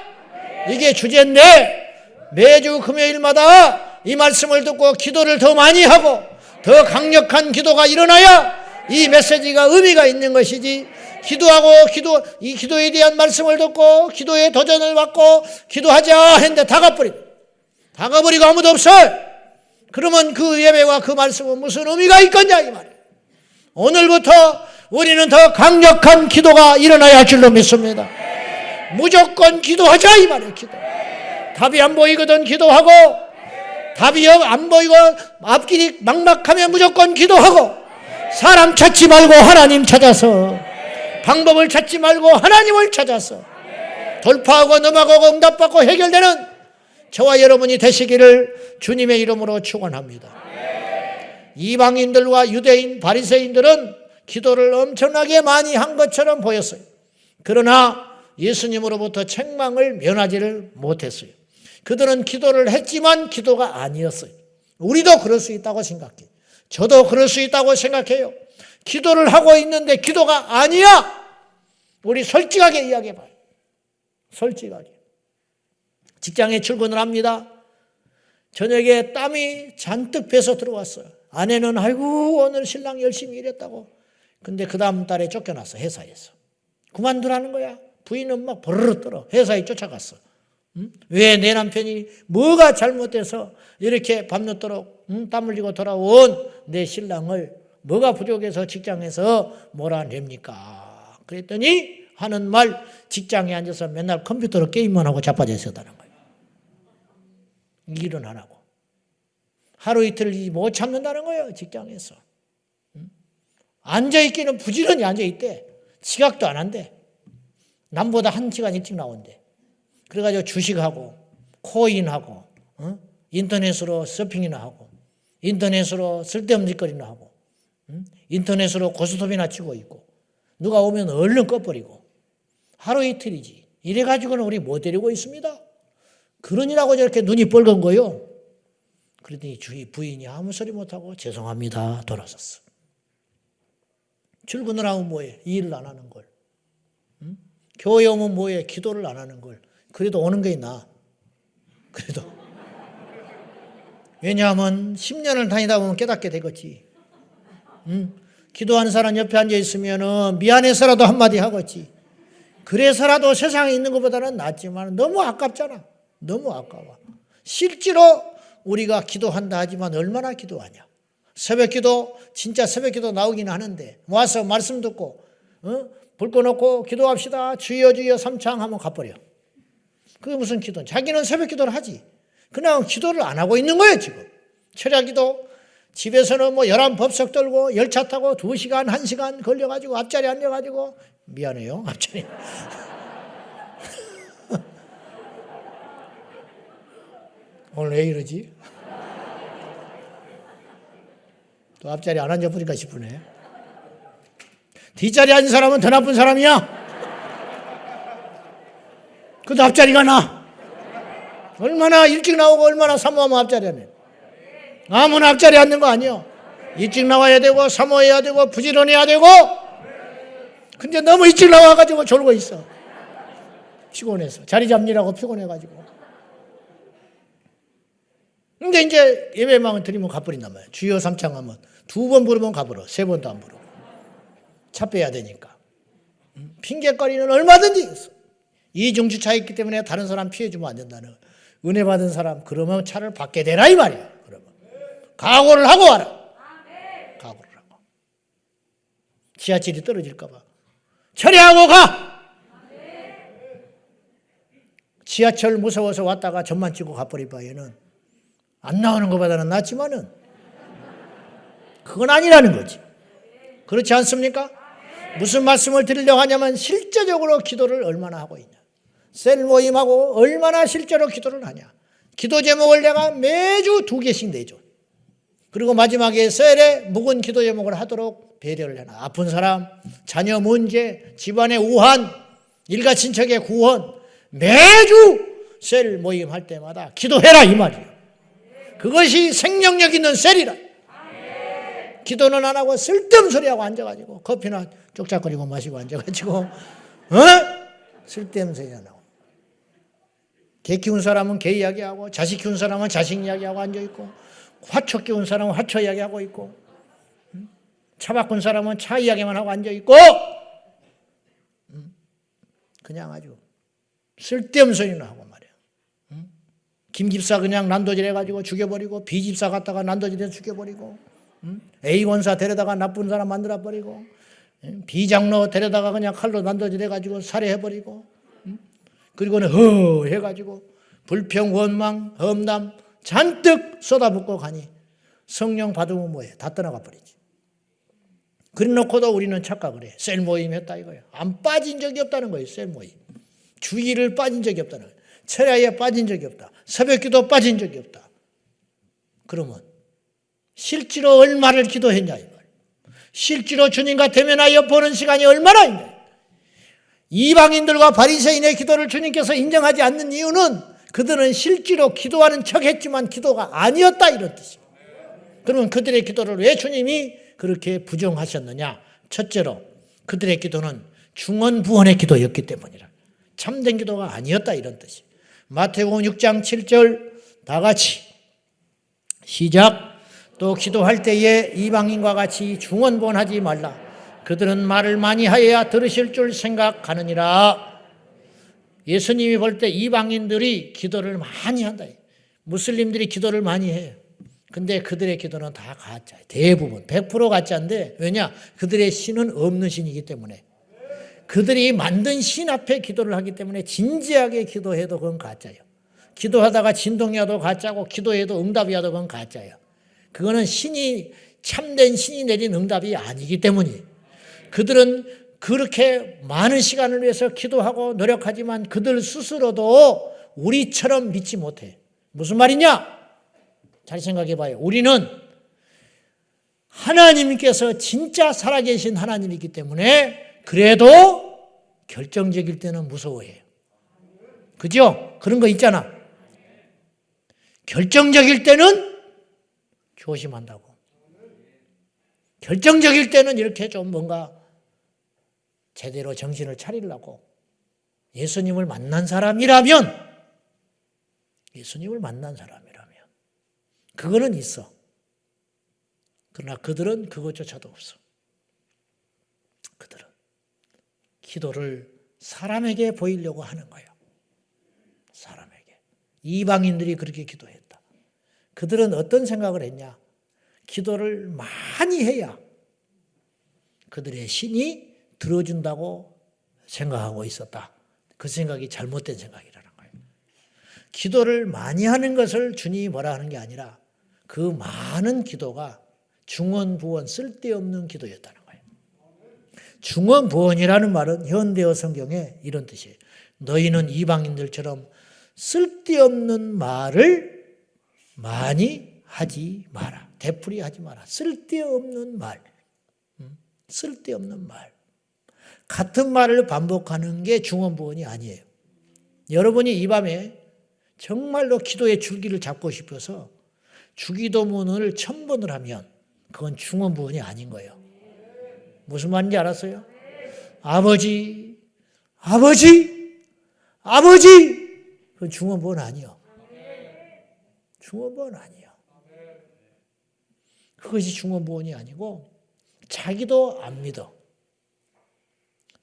이게 주제인데 매주 금요일마다 이 말씀을 듣고 기도를 더 많이 하고 더 강력한 기도가 일어나야 이 메시지가 의미가 있는 것이지. 기도하고 이 기도에 대한 말씀을 듣고 기도에 도전을 받고 기도하자 했는데 다 가버리고 아무도 없어요. 그러면 그 예배와 그 말씀은 무슨 의미가 있겠냐 이 말이에요. 오늘부터 우리는 더 강력한 기도가 일어나야 할 줄로 믿습니다. 무조건 기도하자 이 말이에요. 답이 안 보이거든 기도하고 답이 안 보이고 앞길이 막막하면 무조건 기도하고 사람 찾지 말고 하나님 찾아서 방법을 찾지 말고 하나님을 찾아서 돌파하고 넘어가고 응답받고 해결되는 저와 여러분이 되시기를 주님의 이름으로 축원합니다. 이방인들과 유대인 바리새인들은 기도를 엄청나게 많이 한 것처럼 보였어요. 그러나 예수님으로부터 책망을 면하지를 못했어요. 그들은 기도를 했지만 기도가 아니었어요. 우리도 그럴 수 있다고 생각해요. 저도 그럴 수 있다고 생각해요. 기도를 하고 있는데 기도가 아니야. 우리 솔직하게 이야기해봐요. 솔직하게. 직장에 출근을 합니다. 저녁에 땀이 잔뜩 배서 들어왔어요. 아내는 아이고 오늘 신랑 열심히 일했다고. 근데 그 다음 달에 쫓겨났어. 회사에서. 그만두라는 거야. 부인은 막 버르르 떨어. 회사에 쫓아갔어. 왜 내 남편이 뭐가 잘못돼서 이렇게 밤늦도록 땀 흘리고 돌아온 내 신랑을 뭐가 부족해서 직장에서 몰아냅니까? 그랬더니 하는 말 직장에 앉아서 맨날 컴퓨터로 게임만 하고 자빠져 있었다는 거예요. 일은 안 하고. 하루 이틀 못 참는다는 거예요. 직장에서. 앉아있기는 부지런히 앉아있대. 지각도 안 한대. 남보다 1시간 일찍 나온대. 그래가지고 주식하고 코인하고 인터넷으로 서핑이나 하고 인터넷으로 쓸데없는 짓거리나 하고 인터넷으로 고스톱이나 치고 있고 누가 오면 얼른 꺼버리고 하루 이틀이지. 이래가지고는 우리 못 데리고 있습니다. 그러니라고 저렇게 눈이 뻘건 거요. 그러더니 주위 부인이 아무 소리 못하고 죄송합니다 돌아섰어. 출근을 하면 뭐해? 일을 안 하는 걸. 교회 오면 뭐해? 기도를 안 하는 걸. 그래도 오는 게 나아. 그래도. 왜냐하면 10년을 다니다 보면 깨닫게 되겠지. 기도하는 사람 옆에 앉아있으면 미안해서라도 한마디 하겠지. 그래서라도 세상에 있는 것보다는 낫지만 너무 아깝잖아. 너무 아까워. 실제로 우리가 기도한다 하지만 얼마나 기도하냐. 새벽기도 진짜 새벽기도 나오긴 하는데 와서 말씀 듣고 불 꺼놓고 기도합시다. 주여 주여 삼창 하면 가버려. 그게 무슨 기도? 자기는 새벽기도를 하지. 그냥 기도를 안 하고 있는 거예요 지금. 철야기도 집에서는 뭐 11법석 떨고 열차 타고 2시간 1시간 걸려가지고 앞자리 앉아가지고 미안해요 앞자리. 오늘 왜 이러지? 또 앞자리 안 앉아보니까 싶으네. 뒷자리 앉은 사람은 더 나쁜 사람이야. 그래도 앞자리가 나. 얼마나 일찍 나오고 얼마나 사모하면 앞자리 앉네. 아무나 앞자리 앉는 거 아니야. 일찍 나와야 되고 사모해야 되고 부지런해야 되고. 근데 너무 일찍 나와가지고 졸고 있어. 피곤해서. 자리 잡느라고 피곤해가지고. 근데 이제 예배망을 드리면 가버린단 말이야. 주여 삼창하면 2번 부르면 가버려. 3번도 안 부르고. 차 빼야 되니까. 핑계거리는 얼마든지 있어. 이중주차 있기 때문에 다른 사람 피해주면 안 된다는 거야. 은혜 받은 사람 그러면 차를 받게 되라 이 말이야. 그러면 각오를 하고 와라. 각오를 하고. 지하철이 떨어질까 봐 처리하고 가. 지하철 무서워서 왔다가 점만 찍고 가버릴 바에는 안 나오는 것보다는 낫지만은 그건 아니라는 거지. 그렇지 않습니까? 무슨 말씀을 드리려고 하냐면 실제적으로 기도를 얼마나 하고 있냐. 셀 모임하고 얼마나 실제로 기도를 하냐. 기도 제목을 내가 매주 2개씩 내줘. 그리고 마지막에 셀에 묵은 기도 제목을 하도록 배려를 해놔. 아픈 사람, 자녀 문제, 집안의 우한, 일가 친척의 구원, 매주 셀 모임 할 때마다 기도해라 이 말이에요. 그것이 생명력 있는 셀이라. 기도는 안 하고 쓸데없는 소리하고 앉아가지고 커피나 쪽짝거리고 마시고 앉아가지고 쓸데없는 소리 안 하고. 개 키운 사람은 개 이야기하고 자식 키운 사람은 자식 이야기하고 앉아있고 화초 키운 사람은 화초 이야기하고 있고 차 바꾼 사람은 차 이야기만 하고 앉아있고 그냥 아주 쓸데없는 소리는 하고 말이야. 김 집사 그냥 난도질 해가지고 죽여버리고 B 집사 갔다가 난도질해서 죽여버리고 A 원사 데려다가 나쁜 사람 만들어버리고 B 장로 데려다가 그냥 칼로 난도질 해가지고 살해해버리고 그리고는 해가지고 불평, 원망, 험담 잔뜩 쏟아붓고 가니 성령 받으면 뭐해? 다 떠나가 버리지. 그래 놓고도 우리는 착각을 해. 셀 모임 했다 이거야. 안 빠진 적이 없다는 거예요. 셀 모임. 주일을 빠진 적이 없다는 거예요. 철야에 빠진 적이 없다. 새벽기도 빠진 적이 없다. 그러면 실제로 얼마를 기도했냐 이 말. 실제로 주님과 대면하여 보는 시간이 얼마나 있냐. 이방인들과 바리새인의 기도를 주님께서 인정하지 않는 이유는 그들은 실제로 기도하는 척했지만 기도가 아니었다 이런 뜻이에요. 그러면 그들의 기도를 왜 주님이 그렇게 부정하셨느냐. 첫째로 그들의 기도는 중언부언의 기도였기 때문이라. 참된 기도가 아니었다 이런 뜻이에요. 마태복음 6장 7절 다 같이 시작. 또 기도할 때에 이방인과 같이 중언부언하지 말라. 그들은 말을 많이 하여야 들으실 줄 생각하느니라. 예수님이 볼 때 이방인들이 기도를 많이 한다. 무슬림들이 기도를 많이 해요. 근데 그들의 기도는 다 가짜예요. 대부분 100% 가짜인데 왜냐? 그들의 신은 없는 신이기 때문에 그들이 만든 신 앞에 기도를 하기 때문에 진지하게 기도해도 그건 가짜예요. 기도하다가 진동이 와도 가짜고 기도해도 응답이 와도 그건 가짜예요. 그거는 신이 참된 신이 내린 응답이 아니기 때문이에요. 그들은 그렇게 많은 시간을 위해서 기도하고 노력하지만 그들 스스로도 우리처럼 믿지 못해. 무슨 말이냐? 잘 생각해 봐요. 우리는 하나님께서 진짜 살아계신 하나님이기 때문에 그래도 결정적일 때는 무서워해요. 그죠? 그런 거 있잖아. 결정적일 때는 조심한다고. 결정적일 때는 이렇게 좀 뭔가 제대로 정신을 차리려고. 예수님을 만난 사람이라면 그거는 있어. 그러나 그들은 그것조차도 없어. 그들은 기도를 사람에게 보이려고 하는 거예요. 사람에게. 이방인들이 그렇게 기도했다. 그들은 어떤 생각을 했냐? 기도를 많이 해야 그들의 신이 들어준다고 생각하고 있었다. 그 생각이 잘못된 생각이라는 거예요. 기도를 많이 하는 것을 주님이 뭐라 하는 게 아니라 그 많은 기도가 중언부언 쓸데없는 기도였다는 거예요. 중언부언이라는 말은 현대어 성경에 이런 뜻이에요. 너희는 이방인들처럼 쓸데없는 말을 많이 하지 마라. 되풀이하지 마라. 쓸데없는 말. 쓸데없는 말. 같은 말을 반복하는 게 중언부언이 아니에요. 여러분이 이 밤에 정말로 기도의 줄기를 잡고 싶어서 주기도문을 1000번을 하면 그건 중원부원이 아닌 거예요. 무슨 말인지 알았어요? 아버지, 아버지, 아버지. 그건 중원부원 아니요. 중원부원 아니요. 그것이 중원부원이 아니고 자기도 안 믿어.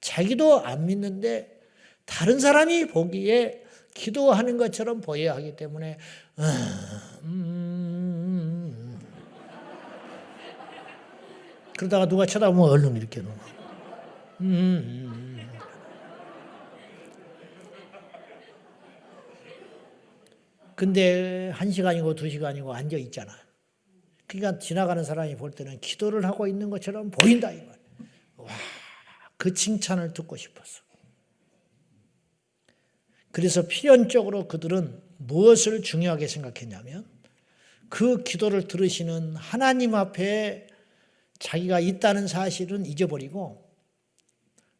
자기도 안 믿는데 다른 사람이 보기에 기도하는 것처럼 보여야 하기 때문에 그러다가 누가 쳐다보면 얼른 이렇게 놓아. 근데 1시간이고 2시간이고 앉아 있잖아. 그러니까 지나가는 사람이 볼 때는 기도를 하고 있는 것처럼 보인다 이거. 와, 그 칭찬을 듣고 싶었어. 그래서 필연적으로 그들은 무엇을 중요하게 생각했냐면 그 기도를 들으시는 하나님 앞에 자기가 있다는 사실은 잊어버리고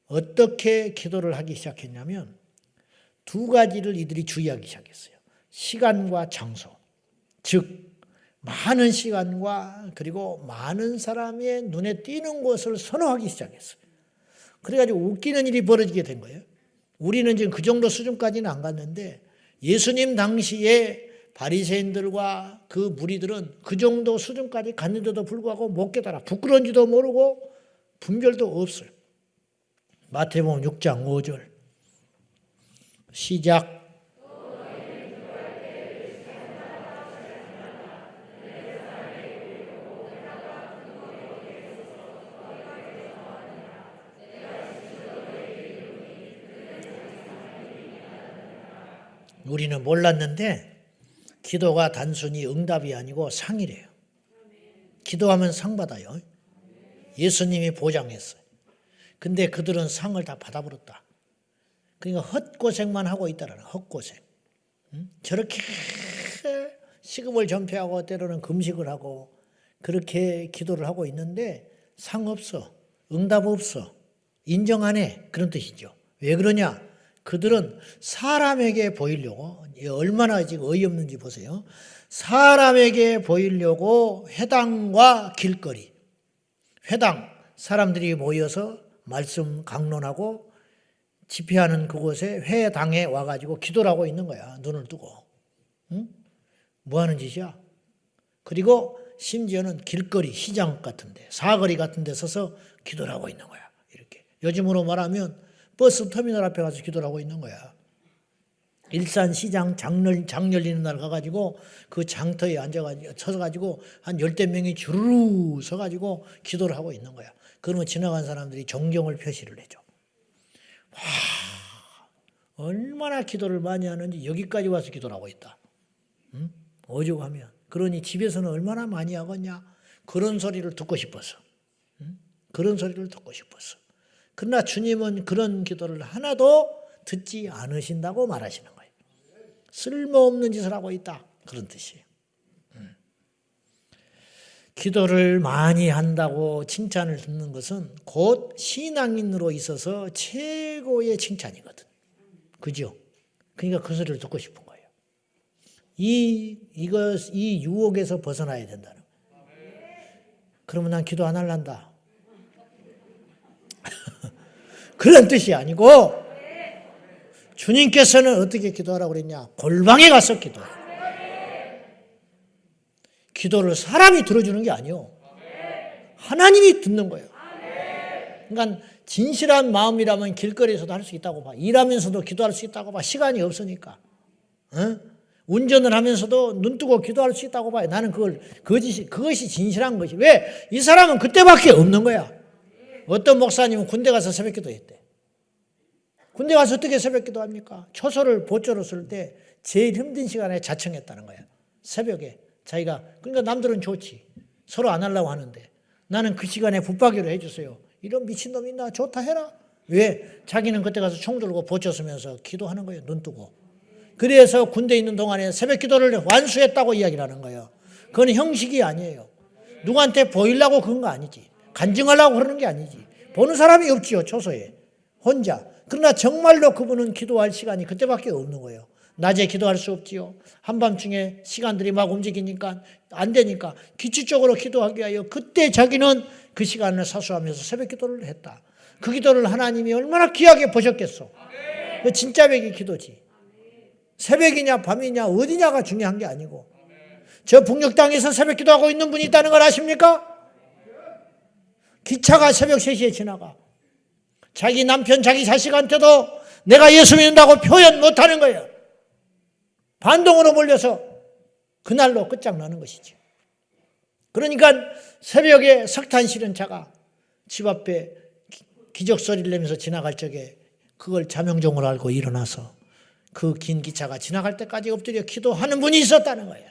어떻게 기도를 하기 시작했냐면 2가지를 이들이 주의하기 시작했어요. 시간과 장소, 즉 많은 시간과 그리고 많은 사람의 눈에 띄는 곳을 선호하기 시작했어요. 그래가지고 웃기는 일이 벌어지게 된 거예요. 우리는 지금 그 정도 수준까지는 안 갔는데 예수님 당시에 바리새인들과 그 무리들은 그 정도 수준까지 갔는데도 불구하고 못 깨달아. 부끄러운지도 모르고 분별도 없어요. 마태복음 6장 5절 시작. 우리는 몰랐는데 기도가 단순히 응답이 아니고 상이래요. 기도하면 상 받아요. 예수님이 보장했어요. 근데 그들은 상을 다 받아버렸다. 그러니까 헛고생만 하고 있다라는 헛고생. 저렇게 식음을 전폐하고 때로는 금식을 하고 그렇게 기도를 하고 있는데 상 없어. 응답 없어. 인정 안 해. 그런 뜻이죠. 왜 그러냐? 그들은 사람에게 보이려고 얼마나 지금 어이없는지 보세요. 사람에게 보이려고 회당과 길거리, 회당 사람들이 모여서 말씀 강론하고 집회하는 그곳에 회당에 와가지고 기도를 하고 있는 거야. 눈을 뜨고. 응? 뭐 하는 짓이야? 그리고 심지어는 길거리, 시장 같은데, 사거리 같은데 서서 기도를 하고 있는 거야. 이렇게. 요즘으로 말하면 버스 터미널 앞에 가서 기도를 하고 있는 거야. 일산시장 장 열리는 날 가가지고 그 장터에 서가지고 한 10대 명이 주르르 서가지고 기도를 하고 있는 거야. 그러면 지나간 사람들이 존경을 표시를 해줘. 와, 얼마나 기도를 많이 하는지 여기까지 와서 기도를 하고 있다. 응? 오죽하면. 그러니 집에서는 얼마나 많이 하겠냐. 그런 소리를 듣고 싶었어. 응? 그런 소리를 듣고 싶었어. 그러나 주님은 그런 기도를 하나도 듣지 않으신다고 말하시는 거예요. 쓸모없는 짓을 하고 있다. 그런 뜻이에요. 기도를 많이 한다고 칭찬을 듣는 것은 곧 신앙인으로 있어서 최고의 칭찬이거든. 그죠? 그러니까 그 소리를 듣고 싶은 거예요. 이 유혹에서 벗어나야 된다는 거예요. 그러면 난 기도 안 할란다. 그런 뜻이 아니고 주님께서는 어떻게 기도하라고 그랬냐? 골방에 가서 기도해. 기도를 사람이 들어주는 게 아니요. 하나님이 듣는 거예요. 그러니까 진실한 마음이라면 길거리에서도 할 수 있다고 봐. 일하면서도 기도할 수 있다고 봐. 시간이 없으니까. 운전을 하면서도 눈 뜨고 기도할 수 있다고 봐요. 나는 그것이 진실한 것이. 왜? 이 사람은 그때밖에 없는 거야. 어떤 목사님은 군대 가서 새벽기도 했대. 군대 가서 어떻게 새벽기도 합니까? 초소를 보초로 쓸 때 제일 힘든 시간에 자청했다는 거야. 새벽에 자기가. 그러니까 남들은 좋지. 서로 안 하려고 하는데 나는 그 시간에 붙박이로 해주세요. 이런 미친놈 있나? 좋다 해라. 왜? 자기는 그때 가서 총 들고 보초 쓰면서 기도하는 거예요. 눈 뜨고. 그래서 군대에 있는 동안에 새벽기도를 완수했다고 이야기를 하는 거예요. 그건 형식이 아니에요. 누구한테 보이려고 그런 거 아니지. 간증하려고 그러는 게 아니지. 보는 사람이 없지요. 초소에. 혼자. 그러나 정말로 그분은 기도할 시간이 그때밖에 없는 거예요. 낮에 기도할 수 없지요. 한밤중에 시간들이 막 움직이니까 안 되니까 규칙적으로 기도하기 위하여 그때 자기는 그 시간을 사수하면서 새벽 기도를 했다. 그 기도를 하나님이 얼마나 귀하게 보셨겠어. 그 진짜 백이 기도지. 새벽이냐 밤이냐 어디냐가 중요한 게 아니고, 저 북녘 땅에서 새벽 기도하고 있는 분이 있다는 걸 아십니까? 기차가 새벽 3시에 지나가. 자기 남편 자기 자식한테도 내가 예수 믿는다고 표현 못하는 거예요. 반동으로 몰려서 그날로 끝장나는 것이지. 그러니까 새벽에 석탄 실은 차가 집 앞에 기적소리를 내면서 지나갈 적에 그걸 자명종으로 알고 일어나서 그 긴 기차가 지나갈 때까지 엎드려 기도하는 분이 있었다는 거예요.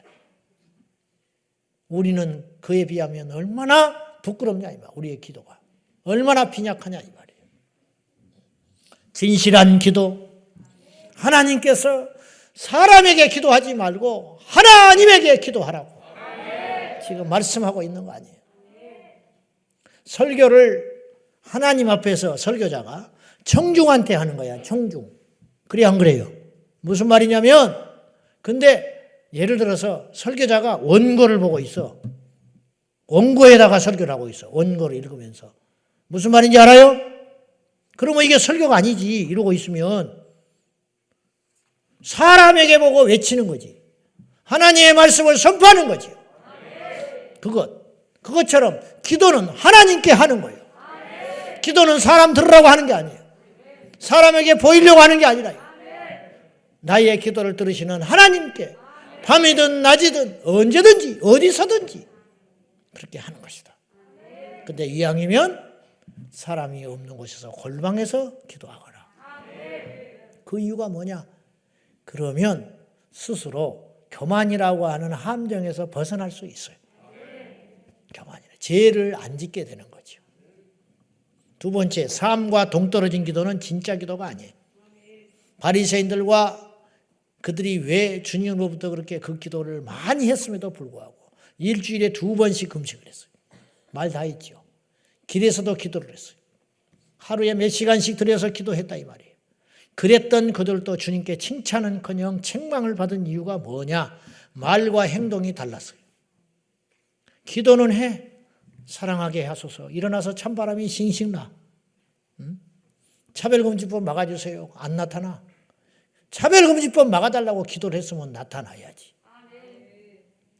우리는 그에 비하면 얼마나 부끄럽냐 이 말. 우리의 기도가 얼마나 빈약하냐 이 말이에요. 진실한 기도, 하나님께서 사람에게 기도하지 말고 하나님에게 기도하라고 지금 말씀하고 있는 거 아니에요. 설교를 하나님 앞에서 설교자가 청중한테 하는 거야. 청중. 그래 안 그래요? 무슨 말이냐면, 근데 예를 들어서 설교자가 원고를 보고 있어. 원고에다가 설교를 하고 있어. 원고를 읽으면서. 무슨 말인지 알아요? 그러면 이게 설교가 아니지. 이러고 있으면 사람에게 보고 외치는 거지. 하나님의 말씀을 선포하는 거지. 그것처럼 기도는 하나님께 하는 거예요. 기도는 사람 들으라고 하는 게 아니에요. 사람에게 보이려고 하는 게 아니라요. 나의 기도를 들으시는 하나님께 밤이든 낮이든 언제든지 어디서든지 그렇게 하는 것이다. 근데 이왕이면 사람이 없는 곳에서 골방에서 기도하거라. 그 이유가 뭐냐? 그러면 스스로 교만이라고 하는 함정에서 벗어날 수 있어요. 교만이라. 죄를 안 짓게 되는 거죠. 두 번째, 삶과 동떨어진 기도는 진짜 기도가 아니에요. 바리새인들과 그들이 왜 주님으로부터 그렇게 그 기도를 많이 했음에도 불구하고 일주일에 2번씩 금식을 했어요. 말 다 했죠. 길에서도 기도를 했어요. 하루에 몇 시간씩 들여서 기도했다 이 말이에요. 그랬던 그들도 주님께 칭찬은커녕 책망을 받은 이유가 뭐냐? 말과 행동이 달랐어요. 기도는 해. 사랑하게 하소서. 일어나서 찬바람이 싱싱 나. 차별금지법 막아주세요. 안 나타나. 차별금지법 막아달라고 기도를 했으면 나타나야지.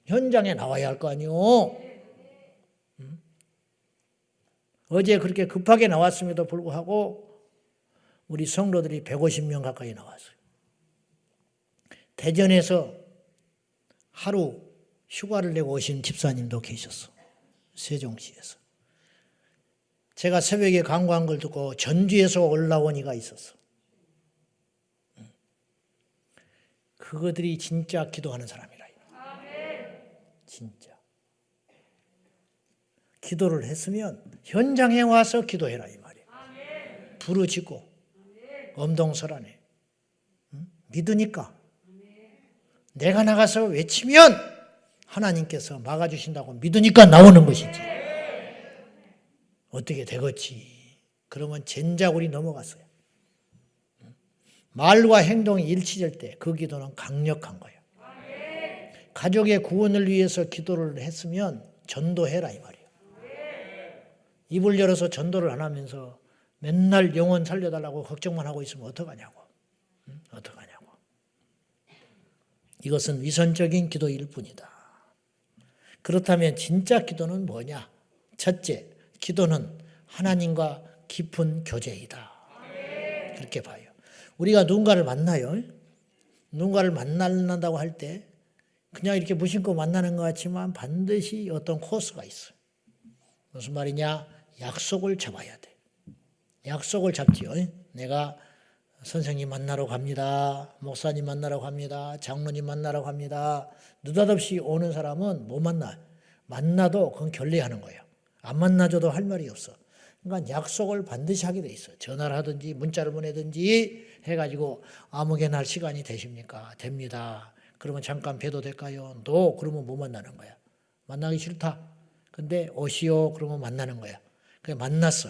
현장에 나와야 할 거 아니오. 어제 그렇게 급하게 나왔음에도 불구하고 우리 성도들이 150명 가까이 나왔어요. 대전에서 하루 휴가를 내고 오신 집사님도 계셨어. 세종시에서. 제가 새벽에 강구한 걸 듣고 전주에서 올라온 이가 있었어. 그거들이 진짜 기도하는 사람이라. 진짜. 기도를 했으면 현장에 와서 기도해라 이 말이에요. 부르짖고 엄동설하네. 믿으니까. 내가 나가서 외치면 하나님께서 막아주신다고 믿으니까 나오는 것이지. 어떻게 되겠지. 그러면 젠자골이 넘어갔어요. 말과 행동이 일치될 때 그 기도는 강력한 거예요. 가족의 구원을 위해서 기도를 했으면 전도해라 이 말이에요. 입을 열어서 전도를 안 하면서 맨날 영혼 살려달라고 걱정만 하고 있으면 어떡하냐고. 어떡하냐고. 이것은 위선적인 기도일 뿐이다. 그렇다면 진짜 기도는 뭐냐? 첫째, 기도는 하나님과 깊은 교제이다. 그렇게 봐요. 우리가 누군가를 만나요. 누군가를 만난다고 할 때 그냥 이렇게 무심코 만나는 것 같지만 반드시 어떤 코스가 있어요. 무슨 말이냐? 약속을 잡아야 돼. 약속을 잡지요. 내가 선생님 만나러 갑니다. 목사님 만나러 갑니다. 장로님 만나러 갑니다. 느닷없이 오는 사람은 못 만나. 만나도 그건 결례하는 거예요. 안 만나줘도 할 말이 없어. 그러니까 약속을 반드시 하게 돼 있어요. 전화를 하든지 문자를 보내든지 해가지고 아무개 날 시간이 되십니까? 됩니다. 그러면 잠깐 뵈도 될까요? 너 그러면 못 만나는 거야. 만나기 싫다. 근데 오시오 그러면 만나는 거야. 그래 만났어.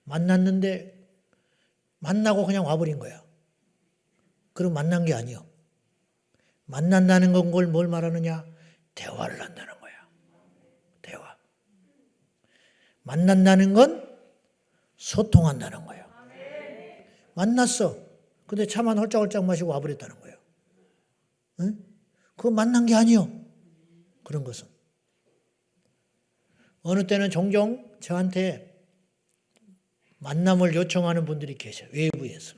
만났는데 만나고 그냥 와버린 거야. 그럼 만난 게 아니요. 만난다는 건 뭘 말하느냐? 대화를 한다는 거야. 대화. 만난다는 건 소통한다는 거야. 만났어. 근데 차만 홀짝홀짝 마시고 와버렸다는 거예요. 응? 그거 만난 게 아니요. 그런 것은. 어느 때는 종종 저한테 만남을 요청하는 분들이 계셔요. 외부에서.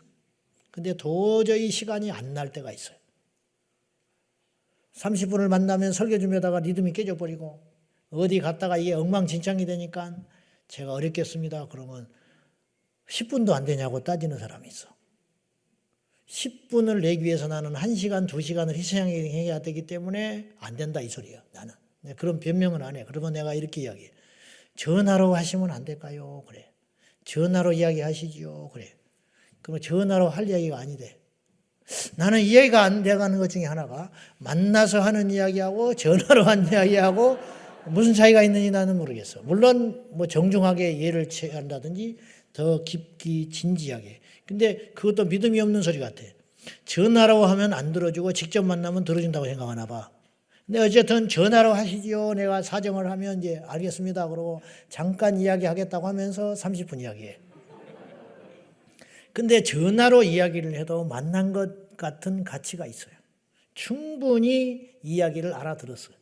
근데 도저히 시간이 안 날 때가 있어요. 30분을 만나면 설교 좀 하다가 리듬이 깨져버리고 어디 갔다가 이게 엉망진창이 되니까 제가 어렵겠습니다. 그러면 10분도 안 되냐고 따지는 사람이 있어. 10분을 내기 위해서 나는 1시간, 2시간을 희생해야 되기 때문에 안 된다 이 소리야. 나는. 그런 변명은 안 해. 그러면 내가 이렇게 이야기해. 전화로 하시면 안 될까요? 그래. 전화로 이야기하시지요. 그래. 그러면 전화로 할 이야기가 아니대. 나는 이야기가 안 돼가는 것 중에 하나가 만나서 하는 이야기하고 전화로 하는 이야기하고 무슨 차이가 있는지 나는 모르겠어. 물론 뭐 정중하게 예를 취한다든지 더 깊이 진지하게. 근데 그것도 믿음이 없는 소리 같아. 전화로 하면 안 들어주고 직접 만나면 들어준다고 생각하나 봐. 근데 어쨌든 전화로 하시지요. 내가 사정을 하면 이제 알겠습니다. 그러고 잠깐 이야기하겠다고 하면서 30분 이야기해. 근데 전화로 이야기를 해도 만난 것 같은 가치가 있어요. 충분히 이야기를 알아들었어요.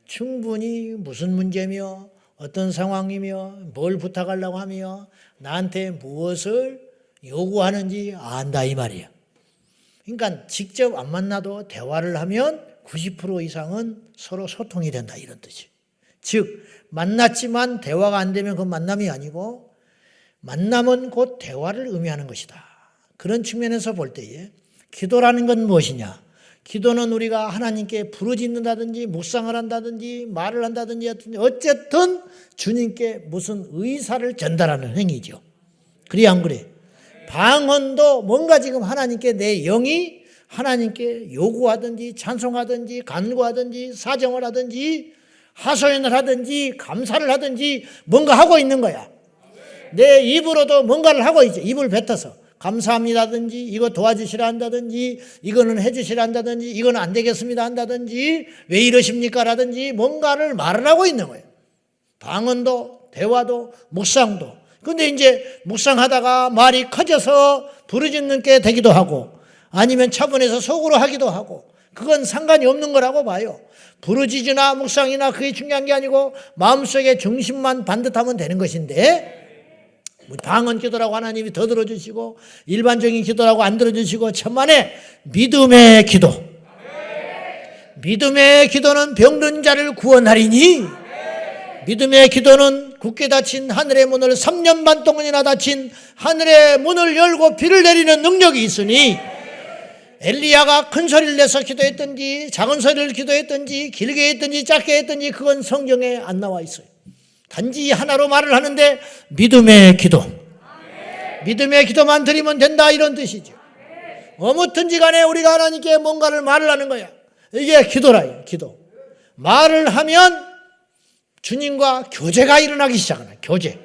충분히 무슨 문제며 어떤 상황이며 뭘 부탁하려고 하며 나한테 무엇을 요구하는지 안다 이 말이에요. 그러니까 직접 안 만나도 대화를 하면 90% 이상은 서로 소통이 된다 이런 뜻이. 즉 만났지만 대화가 안 되면 그건 만남이 아니고 만남은 곧 대화를 의미하는 것이다. 그런 측면에서 볼 때에 기도라는 건 무엇이냐? 기도는 우리가 하나님께 부르짖는다든지 묵상을 한다든지 말을 한다든지 어쨌든 주님께 무슨 의사를 전달하는 행위죠. 그래 안 그래? 방언도 뭔가 지금 하나님께 내 영이 하나님께 요구하든지 찬송하든지 간구하든지 사정을 하든지 하소연을 하든지 감사를 하든지 뭔가 하고 있는 거야. 내 입으로도 뭔가를 하고 있죠. 입을 뱉어서 감사합니다든지 이거 도와주시라 한다든지 이거는 해주시라 한다든지 이거는 안 되겠습니다 한다든지 왜 이러십니까 라든지 뭔가를 말을 하고 있는 거예요. 방언도 대화도 묵상도. 근데 이제 묵상하다가 말이 커져서 부르짖는 게 되기도 하고 아니면 차분해서 속으로 하기도 하고 그건 상관이 없는 거라고 봐요. 부르짖으나 묵상이나 그게 중요한 게 아니고 마음속에 중심만 반듯하면 되는 것인데 방언 기도라고 하나님이 더 들어주시고 일반적인 기도라고 안 들어주시고 천만에 믿음의 기도. 믿음의 기도는 병든 자를 구원하리니 믿음의 기도는 굳게 닫힌 하늘의 문을 3년 반 동안이나 닫힌 하늘의 문을 열고 비를 내리는 능력이 있으니 엘리야가 큰 소리를 내서 기도했든지 작은 소리를 기도했든지 길게 했든지 짧게 했든지 그건 성경에 안 나와 있어요. 단지 하나로 말을 하는데 믿음의 기도. 믿음의 기도만 드리면 된다 이런 뜻이죠. 어무튼지 간에 우리가 하나님께 뭔가를 말을 하는 거야. 이게 기도라. 기도. 말을 하면 주님과 교제가 일어나기 시작하나. 교제.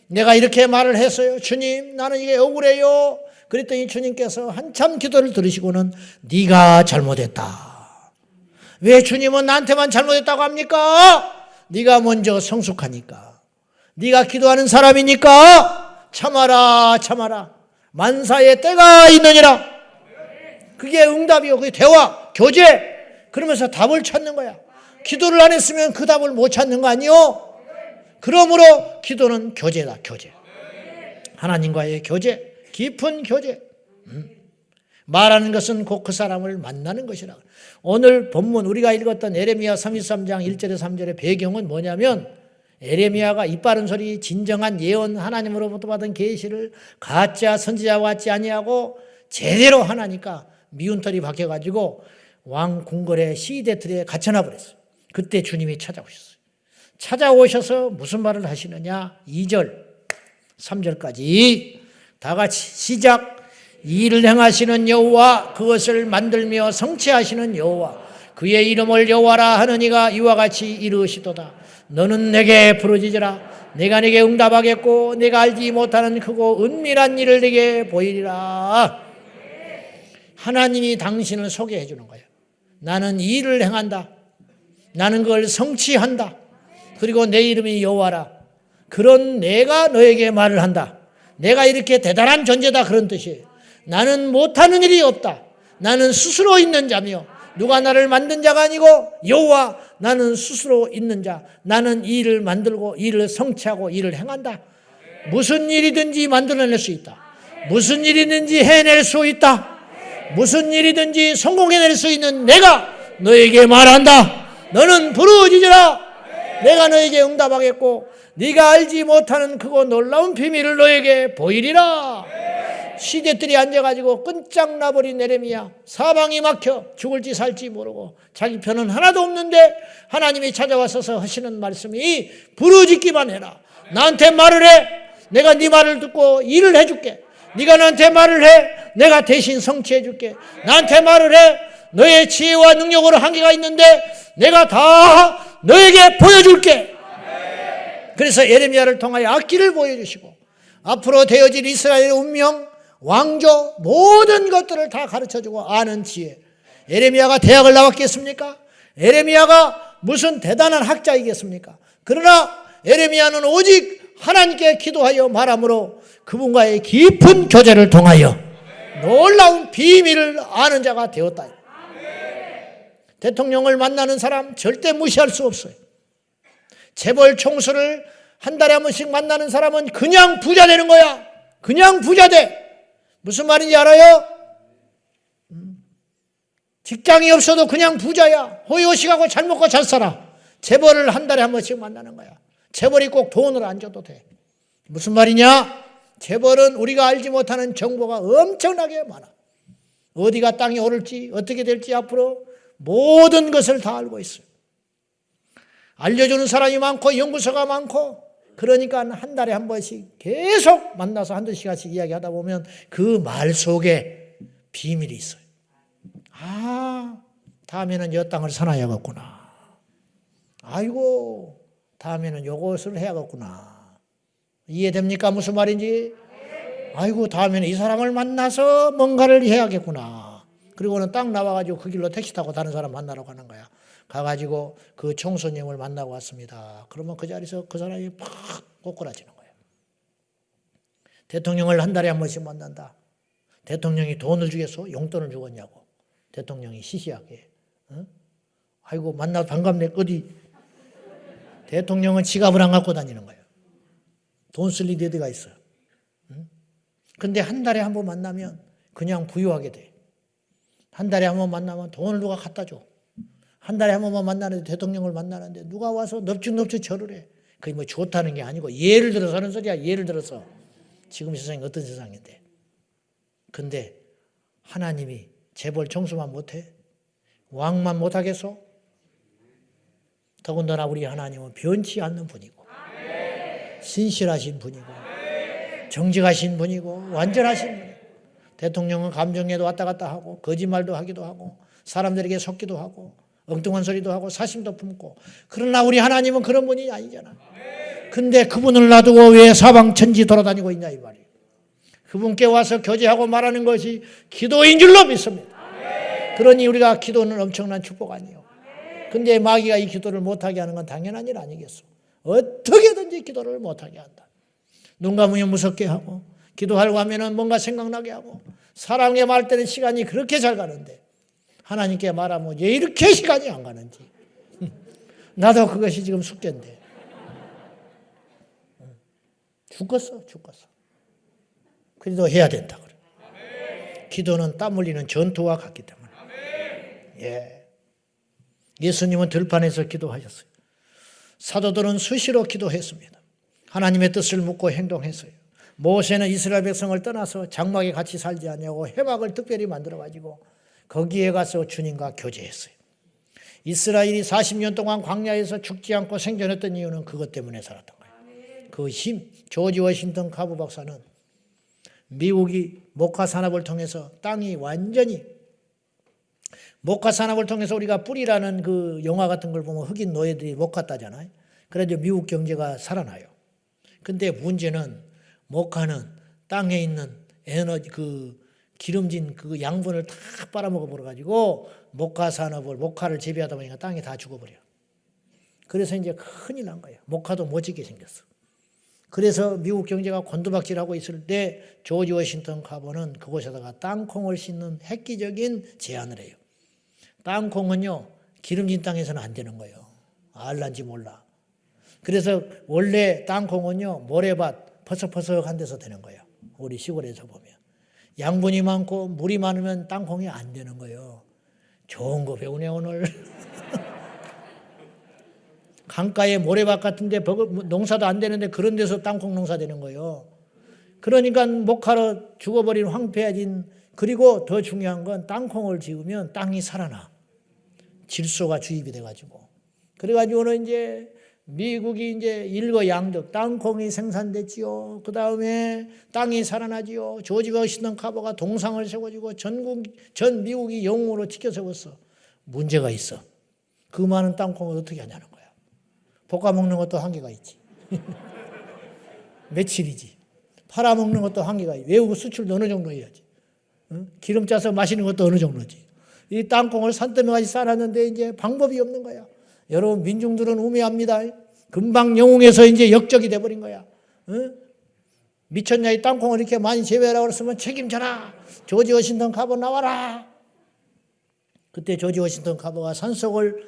내가 이렇게 말을 했어요. 주님 나는 이게 억울해요. 그랬더니 주님께서 한참 기도를 들으시고는 네가 잘못했다. 왜 주님은 나한테만 잘못했다고 합니까? 네가 먼저 성숙하니까. 네가 기도하는 사람이니까 참아라 참아라. 만사의 때가 있느니라. 그게 응답이요. 그게 대화, 교제. 그러면서 답을 찾는 거야. 기도를 안 했으면 그 답을 못 찾는 거 아니요? 그러므로 기도는 교제다. 교제. 하나님과의 교제. 깊은 교제. 말하는 것은 곧 그 사람을 만나는 것이라. 오늘 본문 우리가 읽었던 에레미야 33장 1절에 3절의 배경은 뭐냐면 에레미야가 입 바른 소리 진정한 예언 하나님으로부터 받은 계시를 가짜 선지자와 같지 아니하고 제대로 하나니까 미운 털이 박혀가지고 왕 궁궐의 시대틀에 갇혀놔 버렸어요. 그때 주님이 찾아오셨어요. 찾아오셔서 무슨 말을 하시느냐? 2절 3절까지 다 같이 시작. 이 일을 행하시는 여호와 그것을 만들며 성취하시는 여호와 그의 이름을 여호와라 하느니가 이와 같이 이르시도다. 너는 내게 부르짖으라. 내가 네게 응답하겠고 내가 알지 못하는 크고 은밀한 일을 네게 보이리라. 하나님이 당신을 소개해 주는 거예요. 나는 이 일을 행한다. 나는 그걸 성취한다. 그리고 내 이름이 여호와라. 그런 내가 너에게 말을 한다. 내가 이렇게 대단한 존재다, 그런 뜻이에요. 나는 못하는 일이 없다. 나는 스스로 있는 자며 누가 나를 만든 자가 아니고 여호와, 나는 스스로 있는 자. 나는 이 일을 만들고 일을 성취하고 일을 행한다. 무슨 일이든지 만들어낼 수 있다. 무슨 일이든지 해낼 수 있다. 무슨 일이든지 성공해낼 수 있는 내가 너에게 말한다. 너는 부르짖으라. 내가 너에게 응답하겠고 네가 알지 못하는 크고 놀라운 비밀을 너에게 보이리라. 시대들이 앉아가지고 끈짝 나버린 예레미야, 사방이 막혀 죽을지 살지 모르고 자기 편은 하나도 없는데 하나님이 찾아와서 하시는 말씀이 부르짖기만 해라. 나한테 말을 해. 내가 네 말을 듣고 일을 해줄게. 네가 나한테 말을 해. 내가 대신 성취해줄게. 나한테 말을 해. 너의 지혜와 능력으로 한계가 있는데 내가 다 너에게 보여줄게. 그래서 예레미야를 통하여 앞길을 보여주시고 앞으로 되어질 이스라엘의 운명, 왕조, 모든 것들을 다 가르쳐주고 아는 지혜. 예레미야가 대학을 나왔겠습니까? 예레미야가 무슨 대단한 학자이겠습니까? 그러나 예레미야는 오직 하나님께 기도하여 말함으로 그분과의 깊은 교제를 통하여 놀라운 비밀을 아는 자가 되었다. 대통령을 만나는 사람 절대 무시할 수 없어요. 재벌 총수를 한 달에 한 번씩 만나는 사람은 그냥 부자 되는 거야. 그냥 부자 돼. 무슨 말인지 알아요? 직장이 없어도 그냥 부자야. 호의호식하고 잘 먹고 잘 살아. 재벌을 한 달에 한 번씩 만나는 거야. 재벌이 꼭 돈을 안 줘도 돼. 무슨 말이냐? 재벌은 우리가 알지 못하는 정보가 엄청나게 많아. 어디가 땅이 오를지 어떻게 될지 앞으로 모든 것을 다 알고 있어요. 알려주는 사람이 많고 연구소가 많고, 그러니까 한 달에 한 번씩 계속 만나서 한두 시간씩 이야기하다 보면 그 말 속에 비밀이 있어요. 아, 다음에는 이 땅을 사놔야겠구나. 아이고, 다음에는 요것을 해야겠구나. 이해됩니까? 무슨 말인지? 아이고, 다음에는 이 사람을 만나서 뭔가를 해야겠구나. 그리고는 딱 나와가지고 그 길로 택시 타고 다른 사람 만나러 가는 거야. 가가지고 그 총수님을 만나고 왔습니다. 그러면 그 자리에서 그 사람이 팍 꼬꾸라지는 거예요. 대통령을 한 달에 한 번씩 만난다. 대통령이 돈을 주겠어? 용돈을 주겠냐고. 대통령이 시시하게. 어? 아이고, 만나서 반갑네. 어디? 대통령은 지갑을 안 갖고 다니는 거예요. 돈 쓸 일이 어디가 있어요. 근데 한 달에 한 번 만나면 그냥 부유하게 돼. 한 달에 한 번 만나면 돈을 누가 갖다 줘. 한 달에 한 번만 만나는데, 대통령을 만나는데 누가 와서 넙죽넙죽 절을 해. 그게 뭐 좋다는 게 아니고 예를 들어서 하는 소리야. 예를 들어서. 지금 세상이 어떤 세상인데. 근데 하나님이 재벌 총수만 못해? 왕만 못하겠어? 더군다나 우리 하나님은 변치 않는 분이고 신실하신 분이고 정직하신 분이고 완전하신 분이고, 대통령은 감정에도 왔다 갔다 하고 거짓말도 하기도 하고 사람들에게 속기도 하고 엉뚱한 소리도 하고 사심도 품고, 그러나 우리 하나님은 그런 분이 아니잖아. 근데 그분을 놔두고 왜 사방천지 돌아다니고 있냐 이 말이에요. 그분께 와서 교제하고 말하는 것이 기도인 줄로 믿습니다. 그러니 우리가 기도는 엄청난 축복 아니에요. 근데 마귀가 이 기도를 못하게 하는 건 당연한 일 아니겠어. 어떻게든지 기도를 못하게 한다. 눈 감으면 무섭게 하고 기도하려고 하면 뭔가 생각나게 하고, 사람에게 말할 때는 시간이 그렇게 잘 가는데 하나님께 말하면 왜 이렇게 시간이 안 가는지. 나도 그것이 지금 숙제인데. 죽겠어. 그래도 해야 된다 그래. 기도는 땀 흘리는 전투와 같기 때문에. 예. 예수님은 들판에서 기도하셨어요. 사도들은 수시로 기도했습니다. 하나님의 뜻을 묻고 행동했어요. 모세는 이스라엘 백성을 떠나서 장막에 같이 살지 않냐고 회막을 특별히 만들어가지고 거기에 가서 주님과 교제했어요. 이스라엘이 40년 동안 광야에서 죽지 않고 생존했던 이유는 그것 때문에 살았던 거예요. 그 힘. 조지 워싱턴 카브 박사는 미국이 목화 산업을 통해서 땅이 완전히, 목화 산업을 통해서 우리가 뿌리라는 그 영화 같은 걸 보면 흑인 노예들이 목화 따잖아요. 그래서 미국 경제가 살아나요. 근데 문제는 목화는 땅에 있는 에너지, 그 기름진 그 양분을 다 빨아먹어 버려가지고 목화 산업을 목화를 재배하다 보니까 땅이 다 죽어버려. 그래서 이제 큰일 난 거예요. 목화도 못 짓게 생겼어. 그래서 미국 경제가 곤두박질하고 있을 때 조지 워싱턴 카버는 그곳에다가 땅콩을 심는 획기적인 제안을 해요. 땅콩은요 기름진 땅에서는 안 되는 거예요. 알란지 몰라. 그래서 원래 땅콩은요 모래밭 퍼석퍼석한 데서 되는 거예요. 우리 시골에서 보면 양분이 많고 물이 많으면 땅콩이 안 되는 거예요. 좋은 거 배우네 오늘. 강가에 모래밭 같은데 농사도 안 되는데 그런 데서 땅콩 농사 되는 거예요. 그러니까 목화로 죽어버린 황폐해진, 그리고 더 중요한 건 땅콩을 지으면 땅이 살아나. 질소가 주입이 돼가지고. 그래가지고는 이제 미국이 이제 일거양득 땅콩이 생산됐지요. 그 다음에 땅이 살아나지요. 조지 워싱턴 카버가 동상을 세워주고 전 미국이 영웅으로 지켜 세웠어. 문제가 있어. 그 많은 땅콩을 어떻게 하냐는 거야. 볶아 먹는 것도 한계가 있지. 며칠이지. 팔아 먹는 것도 한계가 있지. 외국 수출도 어느 정도 해야지. 응? 기름 짜서 마시는 것도 어느 정도지. 이 땅콩을 산더미까지 쌓아놨는데 이제 방법이 없는 거야. 여러분 민중들은 우매합니다. 금방 영웅에서 이제 역적이 돼버린 거야. 응? 미쳤냐 이 땅콩을 이렇게 많이 재배하라고 그랬으면 책임져라. 조지 워싱턴 카버 나와라. 그때 조지 워싱턴 카버가 산속을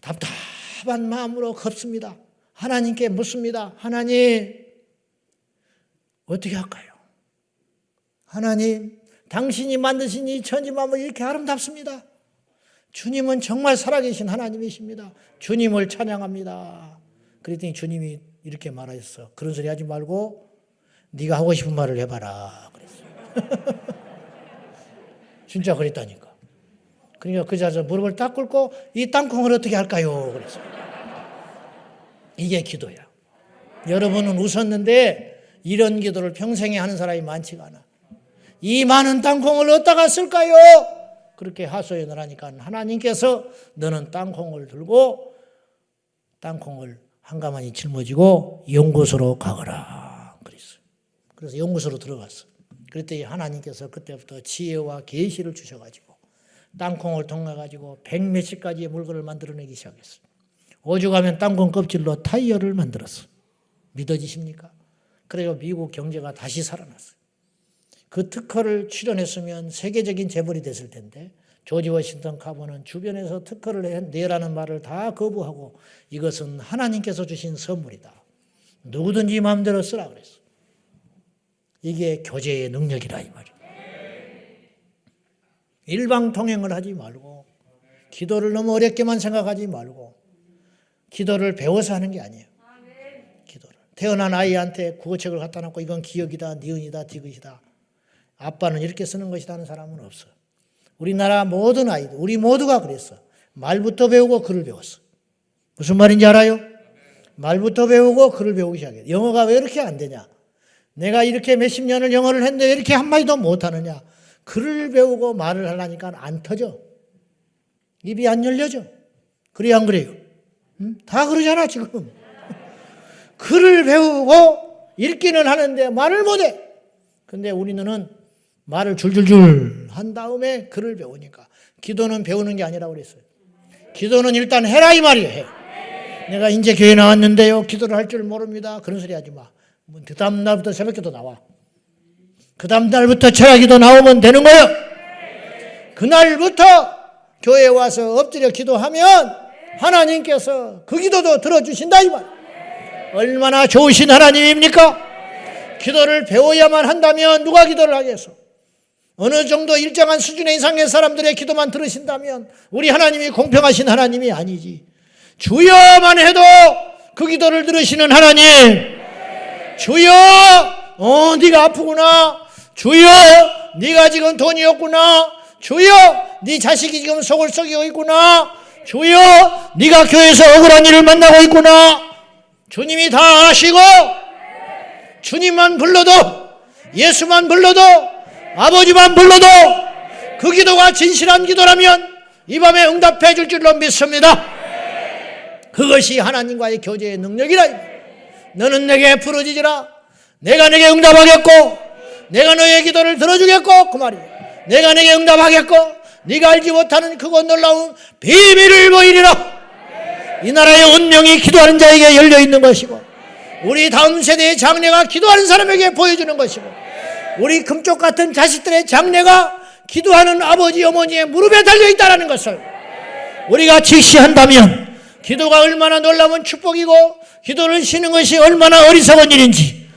답답한 마음으로 걷습니다. 하나님께 묻습니다. 하나님 어떻게 할까요? 하나님 당신이 만드신 이 천지만물 이렇게 아름답습니다. 주님은 정말 살아계신 하나님이십니다. 주님을 찬양합니다. 그랬더니 주님이 이렇게 말하셨어. 그런 소리 하지 말고 네가 하고 싶은 말을 해봐라. 그랬어요. 진짜 그랬다니까. 그러니까 그 자리에서 무릎을 딱 꿇고 이 땅콩을 어떻게 할까요? 그랬어요. 이게 기도야. 여러분은 웃었는데 이런 기도를 평생에 하는 사람이 많지가 않아. 이 많은 땅콩을 어디다가 쓸까요? 그렇게 하소연을 하니까 하나님께서 너는 땅콩을 들고 땅콩을 한가마니 짊어지고 연구소로 가거라 그랬어요. 그래서 연구소로 들어갔어. 그랬더니 하나님께서 그때부터 지혜와 계시를 주셔가지고 땅콩을 통해가지고 100몇십 가지의 물건을 만들어내기 시작했어요. 오죽하면 땅콩 껍질로 타이어를 만들었어. 믿어지십니까? 그래서 미국 경제가 다시 살아났어요. 그 특허를 출연했으면 세계적인 재벌이 됐을 텐데 조지 워싱턴 카버는 주변에서 특허를 내라는 말을 다 거부하고 이것은 하나님께서 주신 선물이다. 누구든지 마음대로 쓰라 그랬어. 이게 교제의 능력이라 이 말이야. 일방통행을 하지 말고 기도를 너무 어렵게만 생각하지 말고 기도를 배워서 하는 게 아니에요. 기도를. 태어난 아이한테 국어책을 갖다 놓고 이건 기억이다, 니은이다, 디귿이다. 아빠는 이렇게 쓰는 것이다 하는 사람은 없어. 우리나라 모든 아이들, 우리 모두가 그랬어. 말부터 배우고 글을 배웠어. 무슨 말인지 알아요? 말부터 배우고 글을 배우기 시작해. 영어가 왜 이렇게 안 되냐? 내가 이렇게 몇십 년을 영어를 했는데 왜 이렇게 한마디도 못하느냐? 글을 배우고 말을 하려니까 안 터져. 입이 안 열려져. 그래요, 안 그래요? 응? 다 그러잖아, 지금. 글을 배우고 읽기는 하는데 말을 못해. 근데 우리는 말을 줄줄줄 한 다음에 글을 배우니까. 기도는 배우는 게 아니라고 그랬어요. 기도는 일단 해라 이 말이에요. 해. 내가 이제 교회 나왔는데요. 기도를 할 줄 모릅니다. 그런 소리 하지 마. 그 다음 날부터 새벽기도 나와. 그 다음 날부터 철학기도 나오면 되는 거예요. 그날부터 교회에 와서 엎드려 기도하면 하나님께서 그 기도도 들어주신다 이 말. 얼마나 좋으신 하나님입니까? 기도를 배워야만 한다면 누가 기도를 하겠어? 어느 정도 일정한 수준 이상의 사람들의 기도만 들으신다면 우리 하나님이 공평하신 하나님이 아니지. 주여만 해도 그 기도를 들으시는 하나님. 주여, 네가 아프구나. 주여, 네가 지금 돈이 없구나. 주여, 네 자식이 지금 속을 썩이고 있구나. 주여, 네가 교회에서 억울한 일을 만나고 있구나. 주님이 다 아시고 주님만 불러도, 예수만 불러도, 아버지만 불러도 그 기도가 진실한 기도라면 이 밤에 응답해 줄 줄로 믿습니다. 그것이 하나님과의 교제의 능력이라. 너는 내게 부르짖으라. 내가 내게 응답하겠고 내가 너의 기도를 들어주겠고 그 말이에요. 내가 내게 응답하겠고 네가 알지 못하는 크고 놀라운 비밀을 보이리라. 이 나라의 운명이 기도하는 자에게 열려있는 것이고 우리 다음 세대의 장래가 기도하는 사람에게 보여주는 것이고 우리 금쪽 같은 자식들의 장래가 기도하는 아버지 어머니의 무릎에 달려있다는 것을 우리가 직시한다면 기도가 얼마나 놀라운 축복이고 기도를 쉬는 것이 얼마나 어리석은 일인지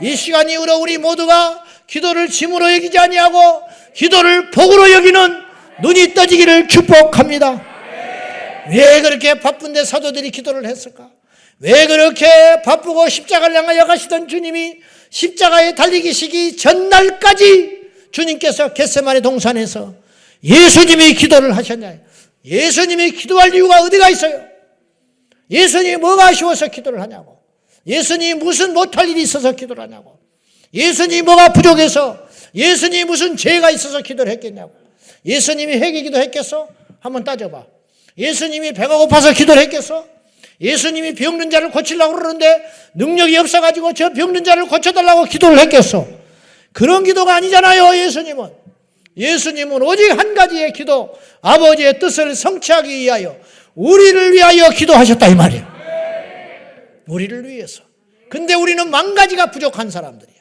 이 시간 이후로 우리 모두가 기도를 짐으로 여기지 아니하고 기도를 복으로 여기는 눈이 떠지기를 축복합니다. 왜 그렇게 바쁜데 사도들이 기도를 했을까? 왜 그렇게 바쁘고 십자가를 향하여 가시던 주님이 십자가에 달리기 전날까지 주님께서 겟세마네 동산에서 예수님이 기도를 하셨냐? 예수님이 기도할 이유가 어디가 있어요? 예수님이 뭐가 아쉬워서 기도를 하냐고? 예수님이 무슨 못할 일이 있어서 기도를 하냐고? 예수님이 뭐가 부족해서 예수님이 무슨 죄가 있어서 기도를 했겠냐고? 예수님이 회개기도 했겠어? 한번 따져봐. 예수님이 배가 고파서 기도를 했겠어? 예수님이 병든 자를 고치려고 그러는데 능력이 없어가지고 저 병든 자를 고쳐달라고 기도를 했겠어? 그런 기도가 아니잖아요. 예수님은 오직 한 가지의 기도, 아버지의 뜻을 성취하기 위하여 우리를 위하여 기도하셨다 이 말이에요. 우리를 위해서. 근데 우리는 망가지가 부족한 사람들이에요.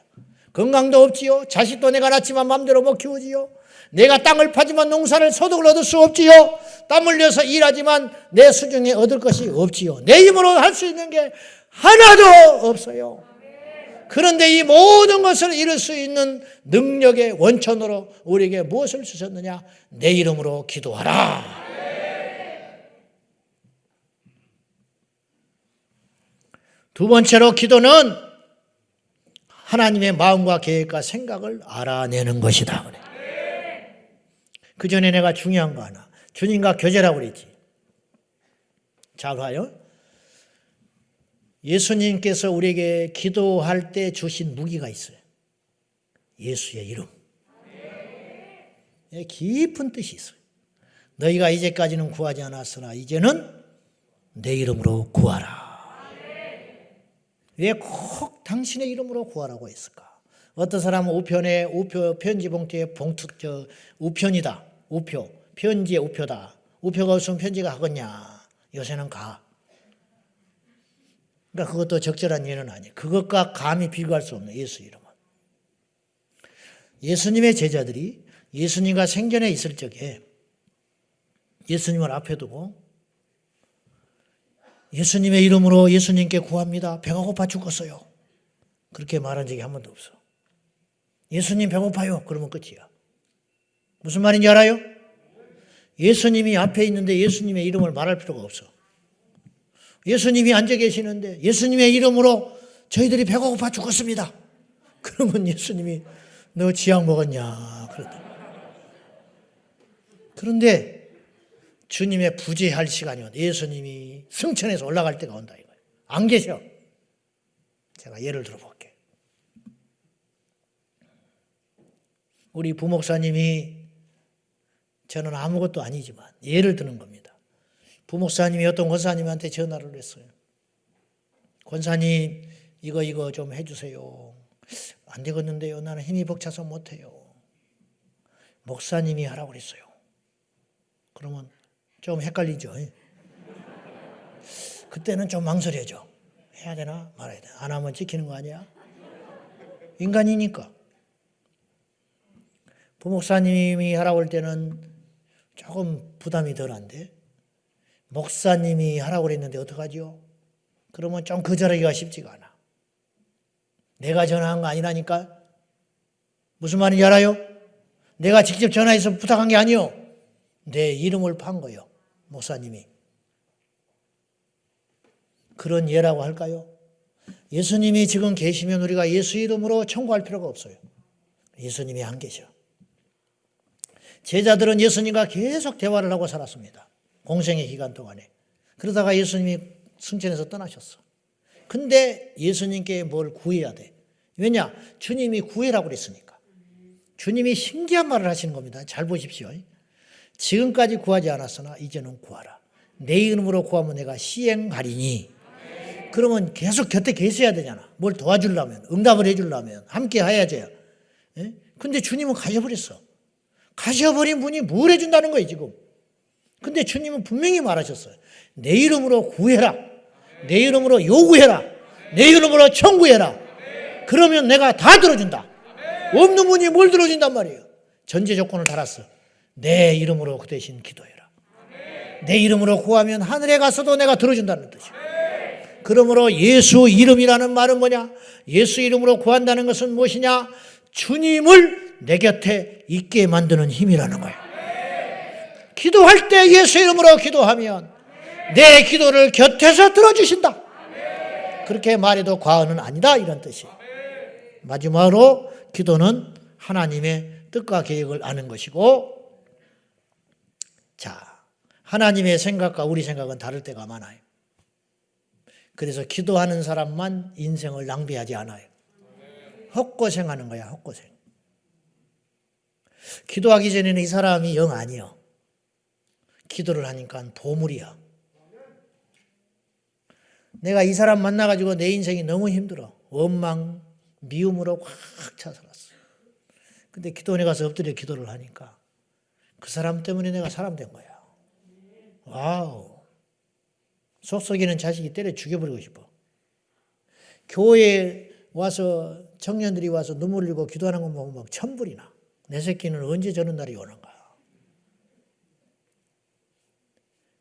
건강도 없지요. 자식도 내가 낳지만 마음대로 못 키우지요. 내가 땅을 파지만 농사를 소득을 얻을 수 없지요. 땀 흘려서 일하지만 내 수중에 얻을 것이 없지요. 내 힘으로 할 수 있는 게 하나도 없어요. 그런데 이 모든 것을 이룰 수 있는 능력의 원천으로 우리에게 무엇을 주셨느냐? 내 이름으로 기도하라. 두 번째로 기도는 하나님의 마음과 계획과 생각을 알아내는 것이다. 그 전에 내가 중요한 거 하나. 주님과 교제라고 그랬지. 자, 봐요. 예수님께서 우리에게 기도할 때 주신 무기가 있어요. 예수의 이름. 깊은 뜻이 있어요. 너희가 이제까지는 구하지 않았으나 이제는 내 이름으로 구하라. 왜 꼭 당신의 이름으로 구하라고 했을까? 어떤 사람은 우표 편지 봉투에 우편이다. 우표. 편지에 우표다. 우표가 없으면 편지가 하겠냐? 요새는 가. 그러니까 그것도 적절한 예는 아니에요. 그것과 감히 비교할 수 없는 예수 이름은. 예수님의 제자들이 예수님과 생전에 있을 적에 예수님을 앞에 두고 예수님의 이름으로 예수님께 구합니다. 배가 고파 죽겠어요. 그렇게 말한 적이 한 번도 없어. 예수님 배고파요. 그러면 끝이야. 무슨 말인지 알아요? 예수님이 앞에 있는데 예수님의 이름을 말할 필요가 없어. 예수님이 앉아 계시는데 예수님의 이름으로 저희들이 배가 고파 죽었습니다. 그러면 예수님이 너 지약 먹었냐? 그러더라. 그런데 주님의 부재할 시간이 온다. 예수님이 승천해서 올라갈 때가 온다 이거예요. 안 계셔. 제가 예를 들어볼게. 우리 부목사님이 저는 아무것도 아니지만 예를 드는 겁니다. 부목사님이 어떤 권사님한테 전화를 했어요. 권사님 이거 좀 해주세요. 안 되겠는데요. 나는 힘이 벅차서 못해요. 목사님이 하라고 그랬어요. 그러면 좀 헷갈리죠. 그때는 좀 망설여져. 해야 되나 말아야 되나. 안 하면 지키는 거 아니야? 인간이니까. 부목사님이 하라고 할 때는 조금 부담이 덜한데 목사님이 하라고 그랬는데 어떡하지요? 그러면 좀 거절하기가 쉽지가 않아. 내가 전화한 거 아니라니까. 무슨 말인지 알아요? 내가 직접 전화해서 부탁한 게 아니요. 내 이름을 판 거예요. 목사님이. 그런 예라고 할까요? 예수님이 지금 계시면 우리가 예수 이름으로 청구할 필요가 없어요. 예수님이 안 계셔. 제자들은 예수님과 계속 대화를 하고 살았습니다. 공생의 기간 동안에. 그러다가 예수님이 승천해서 떠나셨어. 근데 예수님께 뭘 구해야 돼. 왜냐? 주님이 구해라고 그랬으니까. 주님이 신기한 말을 하시는 겁니다. 잘 보십시오. 지금까지 구하지 않았으나 이제는 구하라. 내 이름으로 구하면 내가 시행하리니. 그러면 계속 곁에 계셔야 되잖아. 뭘 도와주려면, 응답을 해주려면 함께 해야죠. 예? 근데 주님은 가셔버렸어. 가셔버린 분이 뭘 해준다는 거예요, 지금. 근데 주님은 분명히 말하셨어요. 내 이름으로 구해라. 내 이름으로 요구해라. 내 이름으로 청구해라. 그러면 내가 다 들어준다. 없는 분이 뭘 들어준단 말이에요. 전제 조건을 달았어. 내 이름으로 그 대신 기도해라. 내 이름으로 구하면 하늘에 가서도 내가 들어준다는 뜻이에요. 그러므로 예수 이름이라는 말은 뭐냐? 예수 이름으로 구한다는 것은 무엇이냐? 주님을 내 곁에 있게 만드는 힘이라는 거예요. 기도할 때 예수 이름으로 기도하면 내 기도를 곁에서 들어주신다. 그렇게 말해도 과언은 아니다, 이런 뜻이에요. 마지막으로 기도는 하나님의 뜻과 계획을 아는 것이고, 자, 하나님의 생각과 우리 생각은 다를 때가 많아요. 그래서 기도하는 사람만 인생을 낭비하지 않아요. 헛고생하는 거야, 헛고생. 기도하기 전에는 이 사람이 영 아니요. 기도를 하니까 보물이야. 내가 이 사람 만나가지고 내 인생이 너무 힘들어. 원망, 미움으로 꽉 차 살았어. 근데 기도원에 가서 엎드려 기도를 하니까 그 사람 때문에 내가 사람 된 거야. 와우. 속 썩이는 자식이 때려 죽여버리고 싶어. 교회에 와서 청년들이 와서 눈물 흘리고 기도하는 거 보면 막 천불이 나. 내 새끼는 언제 저런 날이 오는가.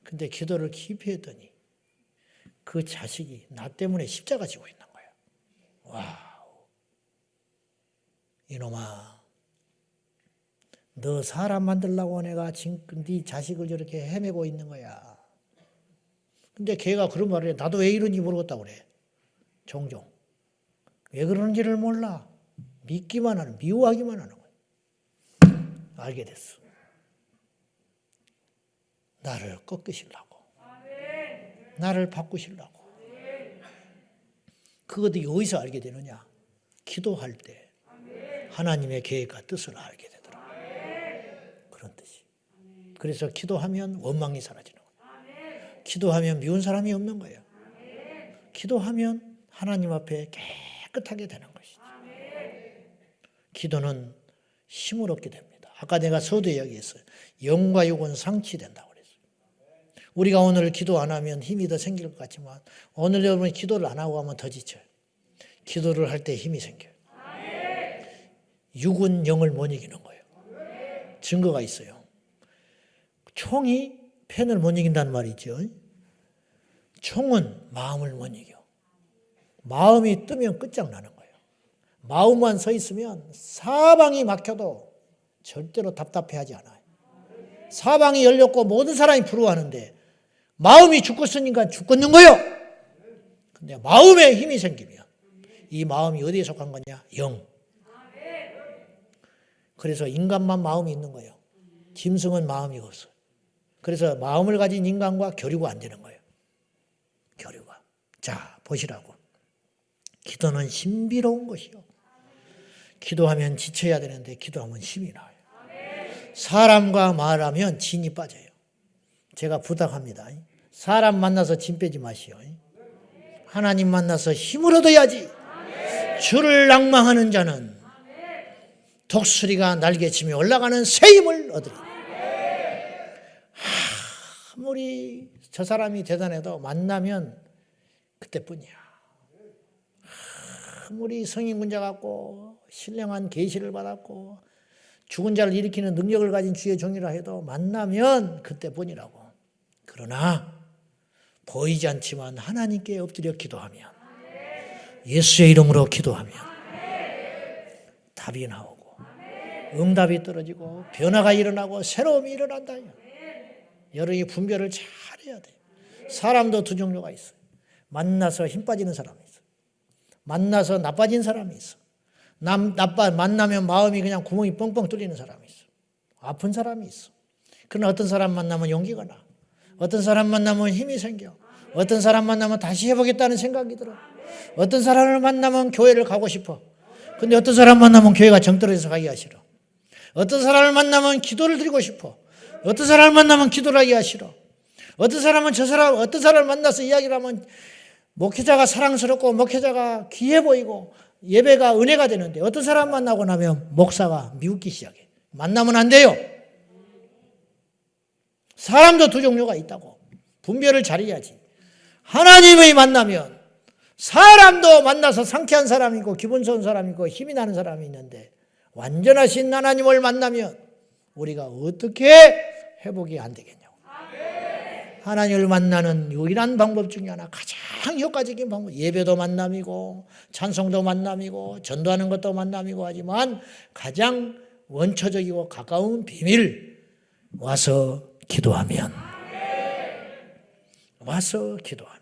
근데 기도를 깊이 했더니 그 자식이 나 때문에 십자가 지고 있는 거야. 와우. 이놈아, 너 사람 만들려고 내가 지금 네 자식을 저렇게 헤매고 있는 거야. 근데 걔가 그런 말을 해. 나도 왜 이런지 모르겠다고 그래. 종종. 왜 그러는지를 몰라. 믿기만 하는, 미워하기만 하는 거야. 알게 됐어. 나를 꺾으시려고. 나를 바꾸시려고. 그것도 어디서 알게 되느냐? 기도할 때 하나님의 계획과 뜻을 알게 되더라. 그런 뜻이. 그래서 기도하면 원망이 사라지는 거예요. 기도하면 미운 사람이 없는 거예요. 기도하면 하나님 앞에 깨끗하게 되는 것이죠. 기도는 힘을 얻게 됩니다. 아까 내가 서두에 이야기했어요. 영과 육은 상치된다고 그랬어요. 우리가 오늘 기도 안 하면 힘이 더 생길 것 같지만 오늘 여러분이 기도를 안 하고 하면 더 지쳐요. 기도를 할 때 힘이 생겨요. 육은 영을 못 이기는 거예요. 증거가 있어요. 총이 펜을 못 이긴다는 말이 있죠. 총은 마음을 못 이겨. 마음이 뜨면 끝장나는 거예요. 마음만 서 있으면 사방이 막혀도 절대로 답답해하지 않아요. 사방이 열렸고 모든 사람이 부러워하는데 마음이 죽겠으니까 죽겠는 거예요. 근데 마음에 힘이 생기면 이 마음이 어디에 속한 거냐? 영. 그래서 인간만 마음이 있는 거예요. 짐승은 마음이 없어요. 그래서 마음을 가진 인간과 교류가 안 되는 거예요. 교류가. 자, 보시라고. 기도는 신비로운 것이요. 기도하면 지쳐야 되는데 기도하면 힘이 나요. 사람과 말하면 진이 빠져요. 제가 부탁합니다. 사람 만나서 진 빼지 마시오. 하나님 만나서 힘을 얻어야지. 주를 낭망하는 자는 독수리가 날개치며 올라가는 새 힘을 얻으리. 아무리 저 사람이 대단해도 만나면 그때뿐이야. 아무리 성인군자 같고 신령한 계시를 받았고 죽은 자를 일으키는 능력을 가진 주의 종이라 해도 만나면 그때뿐이라고. 그러나 보이지 않지만 하나님께 엎드려 기도하면, 예수의 이름으로 기도하면 답이 나오고 응답이 떨어지고 변화가 일어나고 새로움이 일어난다. 여러분이 분별을 잘해야 돼. 사람도 두 종류가 있어요. 만나서 힘 빠지는 사람이 있어. 만나서 나빠진 사람이 있어. 만나면 마음이 그냥 구멍이 뻥뻥 뚫리는 사람이 있어. 아픈 사람이 있어. 그러나 어떤 사람 만나면 용기가 나. 어떤 사람 만나면 힘이 생겨. 어떤 사람 만나면 다시 해보겠다는 생각이 들어. 어떤 사람을 만나면 교회를 가고 싶어. 근데 어떤 사람 만나면 교회가 정떨어져서 가기가 싫어. 어떤 사람을 만나면 기도를 드리고 싶어. 어떤 사람을 만나면 기도를 하기가 싫어. 어떤 사람은 어떤 사람을 만나서 이야기를 하면 목회자가 사랑스럽고 목회자가 귀해 보이고 예배가 은혜가 되는데 어떤 사람 만나고 나면 목사가 미웃기 시작해. 만나면 안 돼요. 사람도 두 종류가 있다고. 분별을 잘해야지. 하나님의 만나면 사람도 만나서 상쾌한 사람이 있고 기분 좋은 사람이 있고 힘이 나는 사람이 있는데 완전하신 하나님을 만나면 우리가 어떻게 회복이 안 되겠냐고. 하나님을 만나는 유일한 방법 중에 하나, 가장 효과적인 방법, 예배도 만남이고 찬송도 만남이고 전도하는 것도 만남이고 하지만 가장 원초적이고 가까운 비밀, 와서 기도하면, 와서 기도하면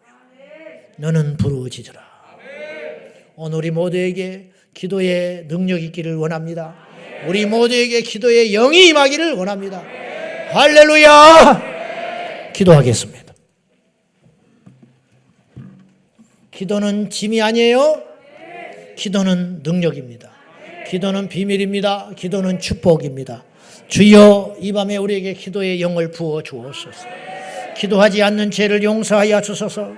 너는 부르짖으라. 오늘 우리 모두에게 기도의 능력이 있기를 원합니다. 우리 모두에게 기도의 영이 임하기를 원합니다. 할렐루야. 기도하겠습니다. 기도는 짐이 아니에요. 기도는 능력입니다. 기도는 비밀입니다. 기도는 축복입니다. 주여, 이 밤에 우리에게 기도의 영을 부어 주옵소서. 기도하지 않는 죄를 용서하여 주소서.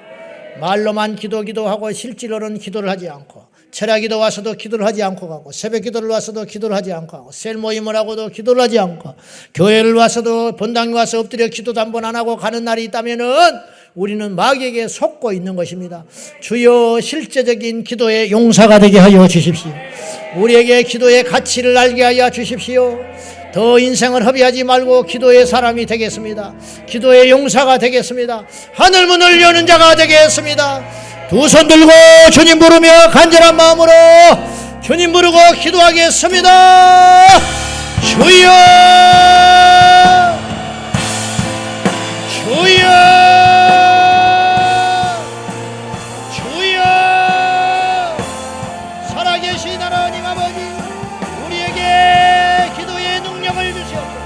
말로만 기도하고 실제로는 기도를 하지 않고, 철야기도 와서도 기도를 하지 않고 가고, 새벽 기도를 와서도 기도를 하지 않고 가고, 셀 모임을 하고도 기도를 하지 않고, 교회를 와서도 본당에 와서 엎드려 기도도 한 번 안 하고 가는 날이 있다면은 우리는 마귀에게 속고 있는 것입니다. 주여, 실제적인 기도의 용사가 되게 하여 주십시오. 우리에게 기도의 가치를 알게 하여 주십시오. 더 인생을 허비하지 말고 기도의 사람이 되겠습니다. 기도의 용사가 되겠습니다. 하늘 문을 여는 자가 되겠습니다. 두 손 들고 주님 부르며 간절한 마음으로 주님 부르고 기도하겠습니다. 주여, 주여, 주여. 살아계신 하나님 아버지, 우리에게 기도의 능력을 주시옵소서.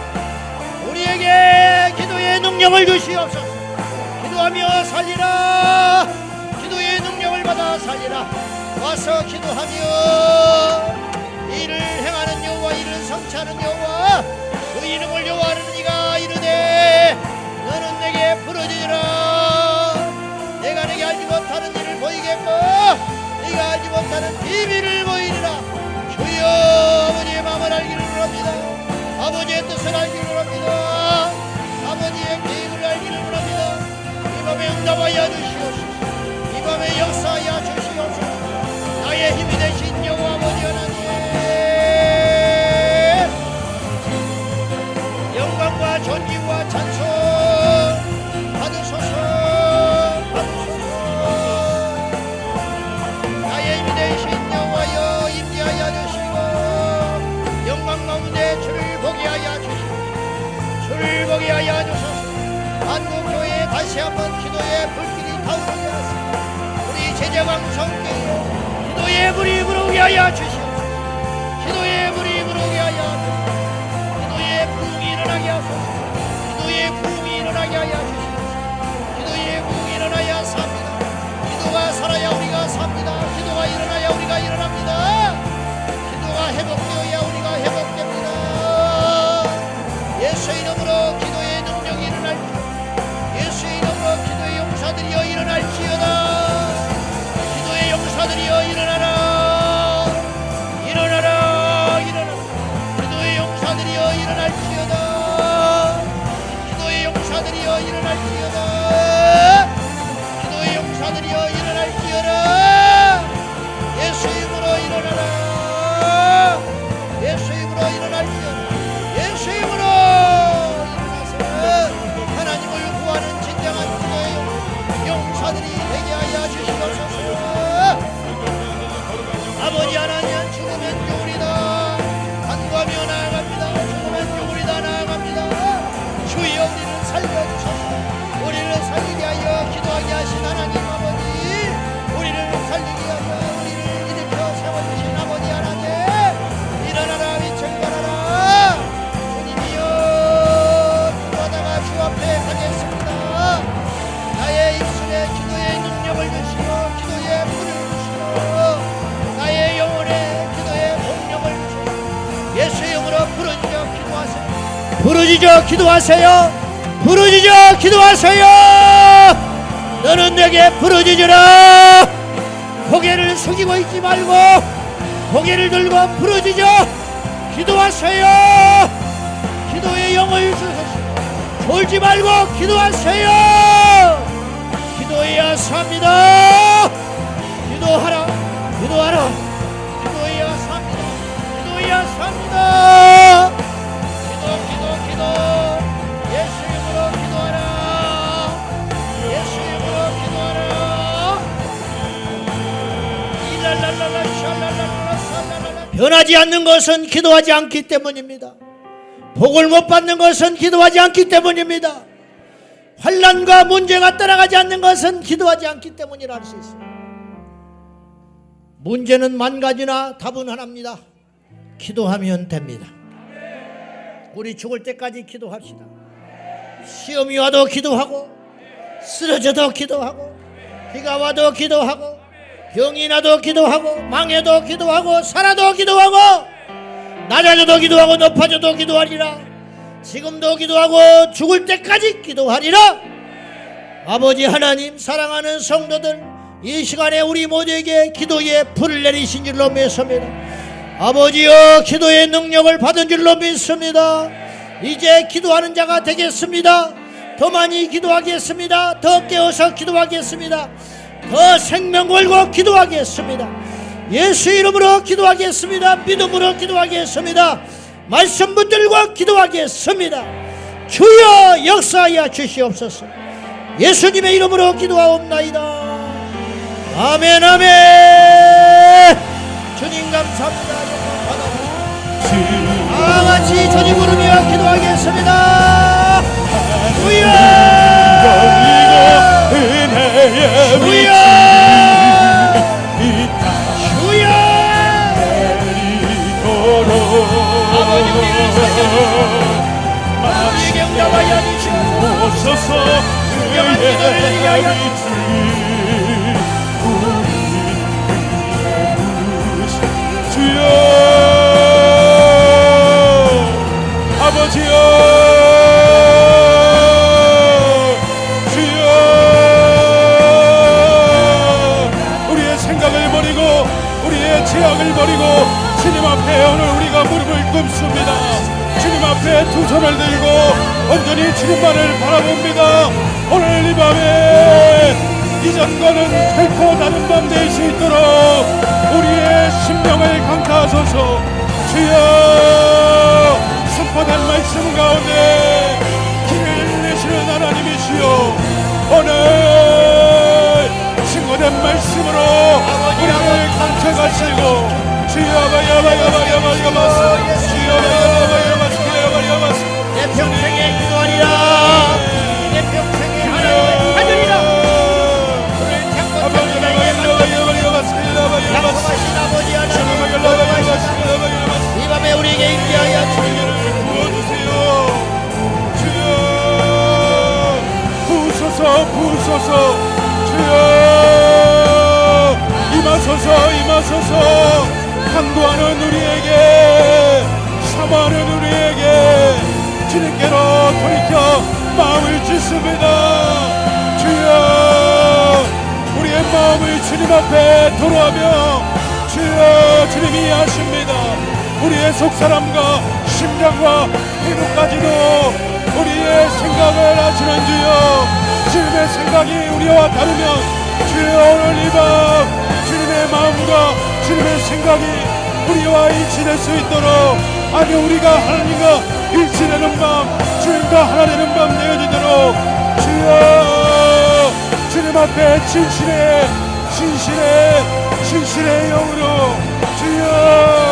우리에게 기도의 능력을 주시옵소서. 기도하며 살리라. 기도의 능력을 받아 살리라. 와서 기도하며 이를 행하는 여호와, 이를 성취하는 여호와, 그 이름을 여호와는 이가 이르되 너는 내게 부르짖으라. 내가 내게 알지 못하는 일을 보이겠고 네가 알지 못하는 비밀을 보이리라. 주여, 아버지의 마음을 알기를 원합니다. 아버지의 뜻을 알기를 원합니다. 아버지의 계획을 알기를 원합니다. 이 밤에 응답하여 주시옵소서. 이 밤에 역사하여 주시옵소서. 나의 힘이 되신 여호와 아버지 하나님, 영광과 존귀와 찬송 받으소서. 받으소서. 나의 힘이 되신 여호와여, 임재하여 주시고 영광 가운데 주를 보게 하여 주시고 주를 보게 하여 주소서. 한국교회에 다시 한번 기도의 불길이 타오르게 하소서. 제자강 성교회 기도의 불이 불어오게 하여 주시옵소서. 기도의 불이 불어오게 하여 주시옵소서. 기도의 부흥이 일어나게 하소서. 기도의 부흥이 일어나게 하여 주시옵소서. 기도의 부흥이 일어나야 삽니다. 기도가 살아야 우리가 삽니다. 기도가 일어나야 우리가 일어납니다. 기도가 회복되어야 우리가 회복됩니다. 예수의 이름으로 기도의 능력이 일어날지어다. 예수의 이름으로 기도의 용사들이여 일어날지어다. 용사들이여 일어나라. 일어나라. 일어나라. 기도의 용사들이여 일어날지어다. 기도의 용사들이여 일어날지어다. 기도의 용사들이여 일어날지어다. 예수 이름으로 일어나라. 예수 이름으로 일어날지어다. 예수 이름으로 일어나서 하나님을 구하는 진정한 기도의 용사들이 되게 하여 주시옵소서. 아버지 하나님, 죽으면 교훈이다. 간구하며 나아갑니다. 죽으면 교훈이다. 나아갑니다. 주여, 우리를 살려주소서. 우리를 살리게 하여 기도하게 하신 하나님 아버지, 우리를 살리게 하여 우리를 일으켜 세워주신 아버지 하나님, 일어나라. 미쳐 일어나라. 주님이여, 기도하다가 주 앞에 가겠습니다. 나의 입술에 기도의 능력을 주시고 기도의 불을 주시고 나의 영혼에 기도의 동력을 주시고 예수의 이름으로 부르짖어 기도하세요. 부르짖어 기도하세요. 부르짖어 기도하세요. 너는 내게 부르짖으라. 고개를 숙이고 있지 말고 고개를 들고 부르짖어 기도하세요. 기도의 영을 주소서. 졸지 말고 기도하세요. 기도해야 삽니다. 기도하라. 기도하라. 기도해야 삽니다. 기도해야 삽니다. 기도 예수 이름으로 기도하라. 예수 이름으로 기도하라. 이랄랄랄라 샬랄랄라 살랄랄라. 변하지 않는 것은 기도하지 않기 때문입니다. 복을 못 받는 것은 기도하지 않기 때문입니다. 환난과 문제가 따라가지 않는 것은 기도하지 않기 때문이라 할 수 있습니다. 문제는 만 가지나 답은 하나입니다. 기도하면 됩니다. 우리 죽을 때까지 기도합시다. 시험이 와도 기도하고, 쓰러져도 기도하고, 비가 와도 기도하고, 병이 나도 기도하고, 망해도 기도하고, 살아도 기도하고, 낮아져도 기도하고, 높아져도 기도하리라. 지금도 기도하고 죽을 때까지 기도하리라. 아버지 하나님, 사랑하는 성도들, 이 시간에 우리 모두에게 기도의 불을 내리신 줄로 믿습니다. 아버지여, 기도의 능력을 받은 줄로 믿습니다. 이제 기도하는 자가 되겠습니다. 더 많이 기도하겠습니다. 더 깨어서 기도하겠습니다. 더 생명 걸고 기도하겠습니다. 예수 이름으로 기도하겠습니다. 믿음으로 기도하겠습니다. 말씀 붙들고 기도하겠습니다. 주여 역사하여 주시옵소서. 예수님의 이름으로 기도하옵나이다. 아멘 아멘. 주님 감사합니다. 다같이 주님 부르며 기도하겠습니다. 주여 주여 주여. 아버지 우리를 살려주시고 우리에게 응답하여 주시옵소서. 주님의 기도를 위하여 주여 아버지여 주여 우리의 생각을 버리고 우리의 죄악을 버리고 주님 앞에 오늘 우리가 무릎을 꿇습니다. 주님 앞에 두 손을 들고 온전히 주님만을 바라봅니다. 오늘 이 밤에 이전과는 결코 다른 밤 될 수 있도록 우리의 심령을 강타하소서. 주여 선포된 말씀 가운데 길을 내시는 하나님이시여, 오늘 증거된 말씀으로 우리를 강타하시고 내 평생에 기도하리라. 내 평생에 하나님을 찾으리라. 오늘 약속하신 아버지 하나님, 이 밤에 우리에게 임재하여 부어주세요. 주여 부으소서 주여 임하소서. 간구하는 우리에게, 사모하는 우리에게 주님께로 돌이켜 마음을 주십니다. 주여 우리의 마음을 주님 앞에 도로하며 주여 주님이 아십니다. 우리의 속사람과 심령과 피부까지도 우리의 생각을 아시는 주여, 주님의 생각이 우리와 다르면 주여 오늘 이 밤 주님의 마음과 주님의 생각이 우리와 일치될 수 있도록, 아니 우리가 하나님과 일치되는 밤, 주님과 하나 되는 밤 되어지도록 주여 주님 앞에 진실의 영으로 주여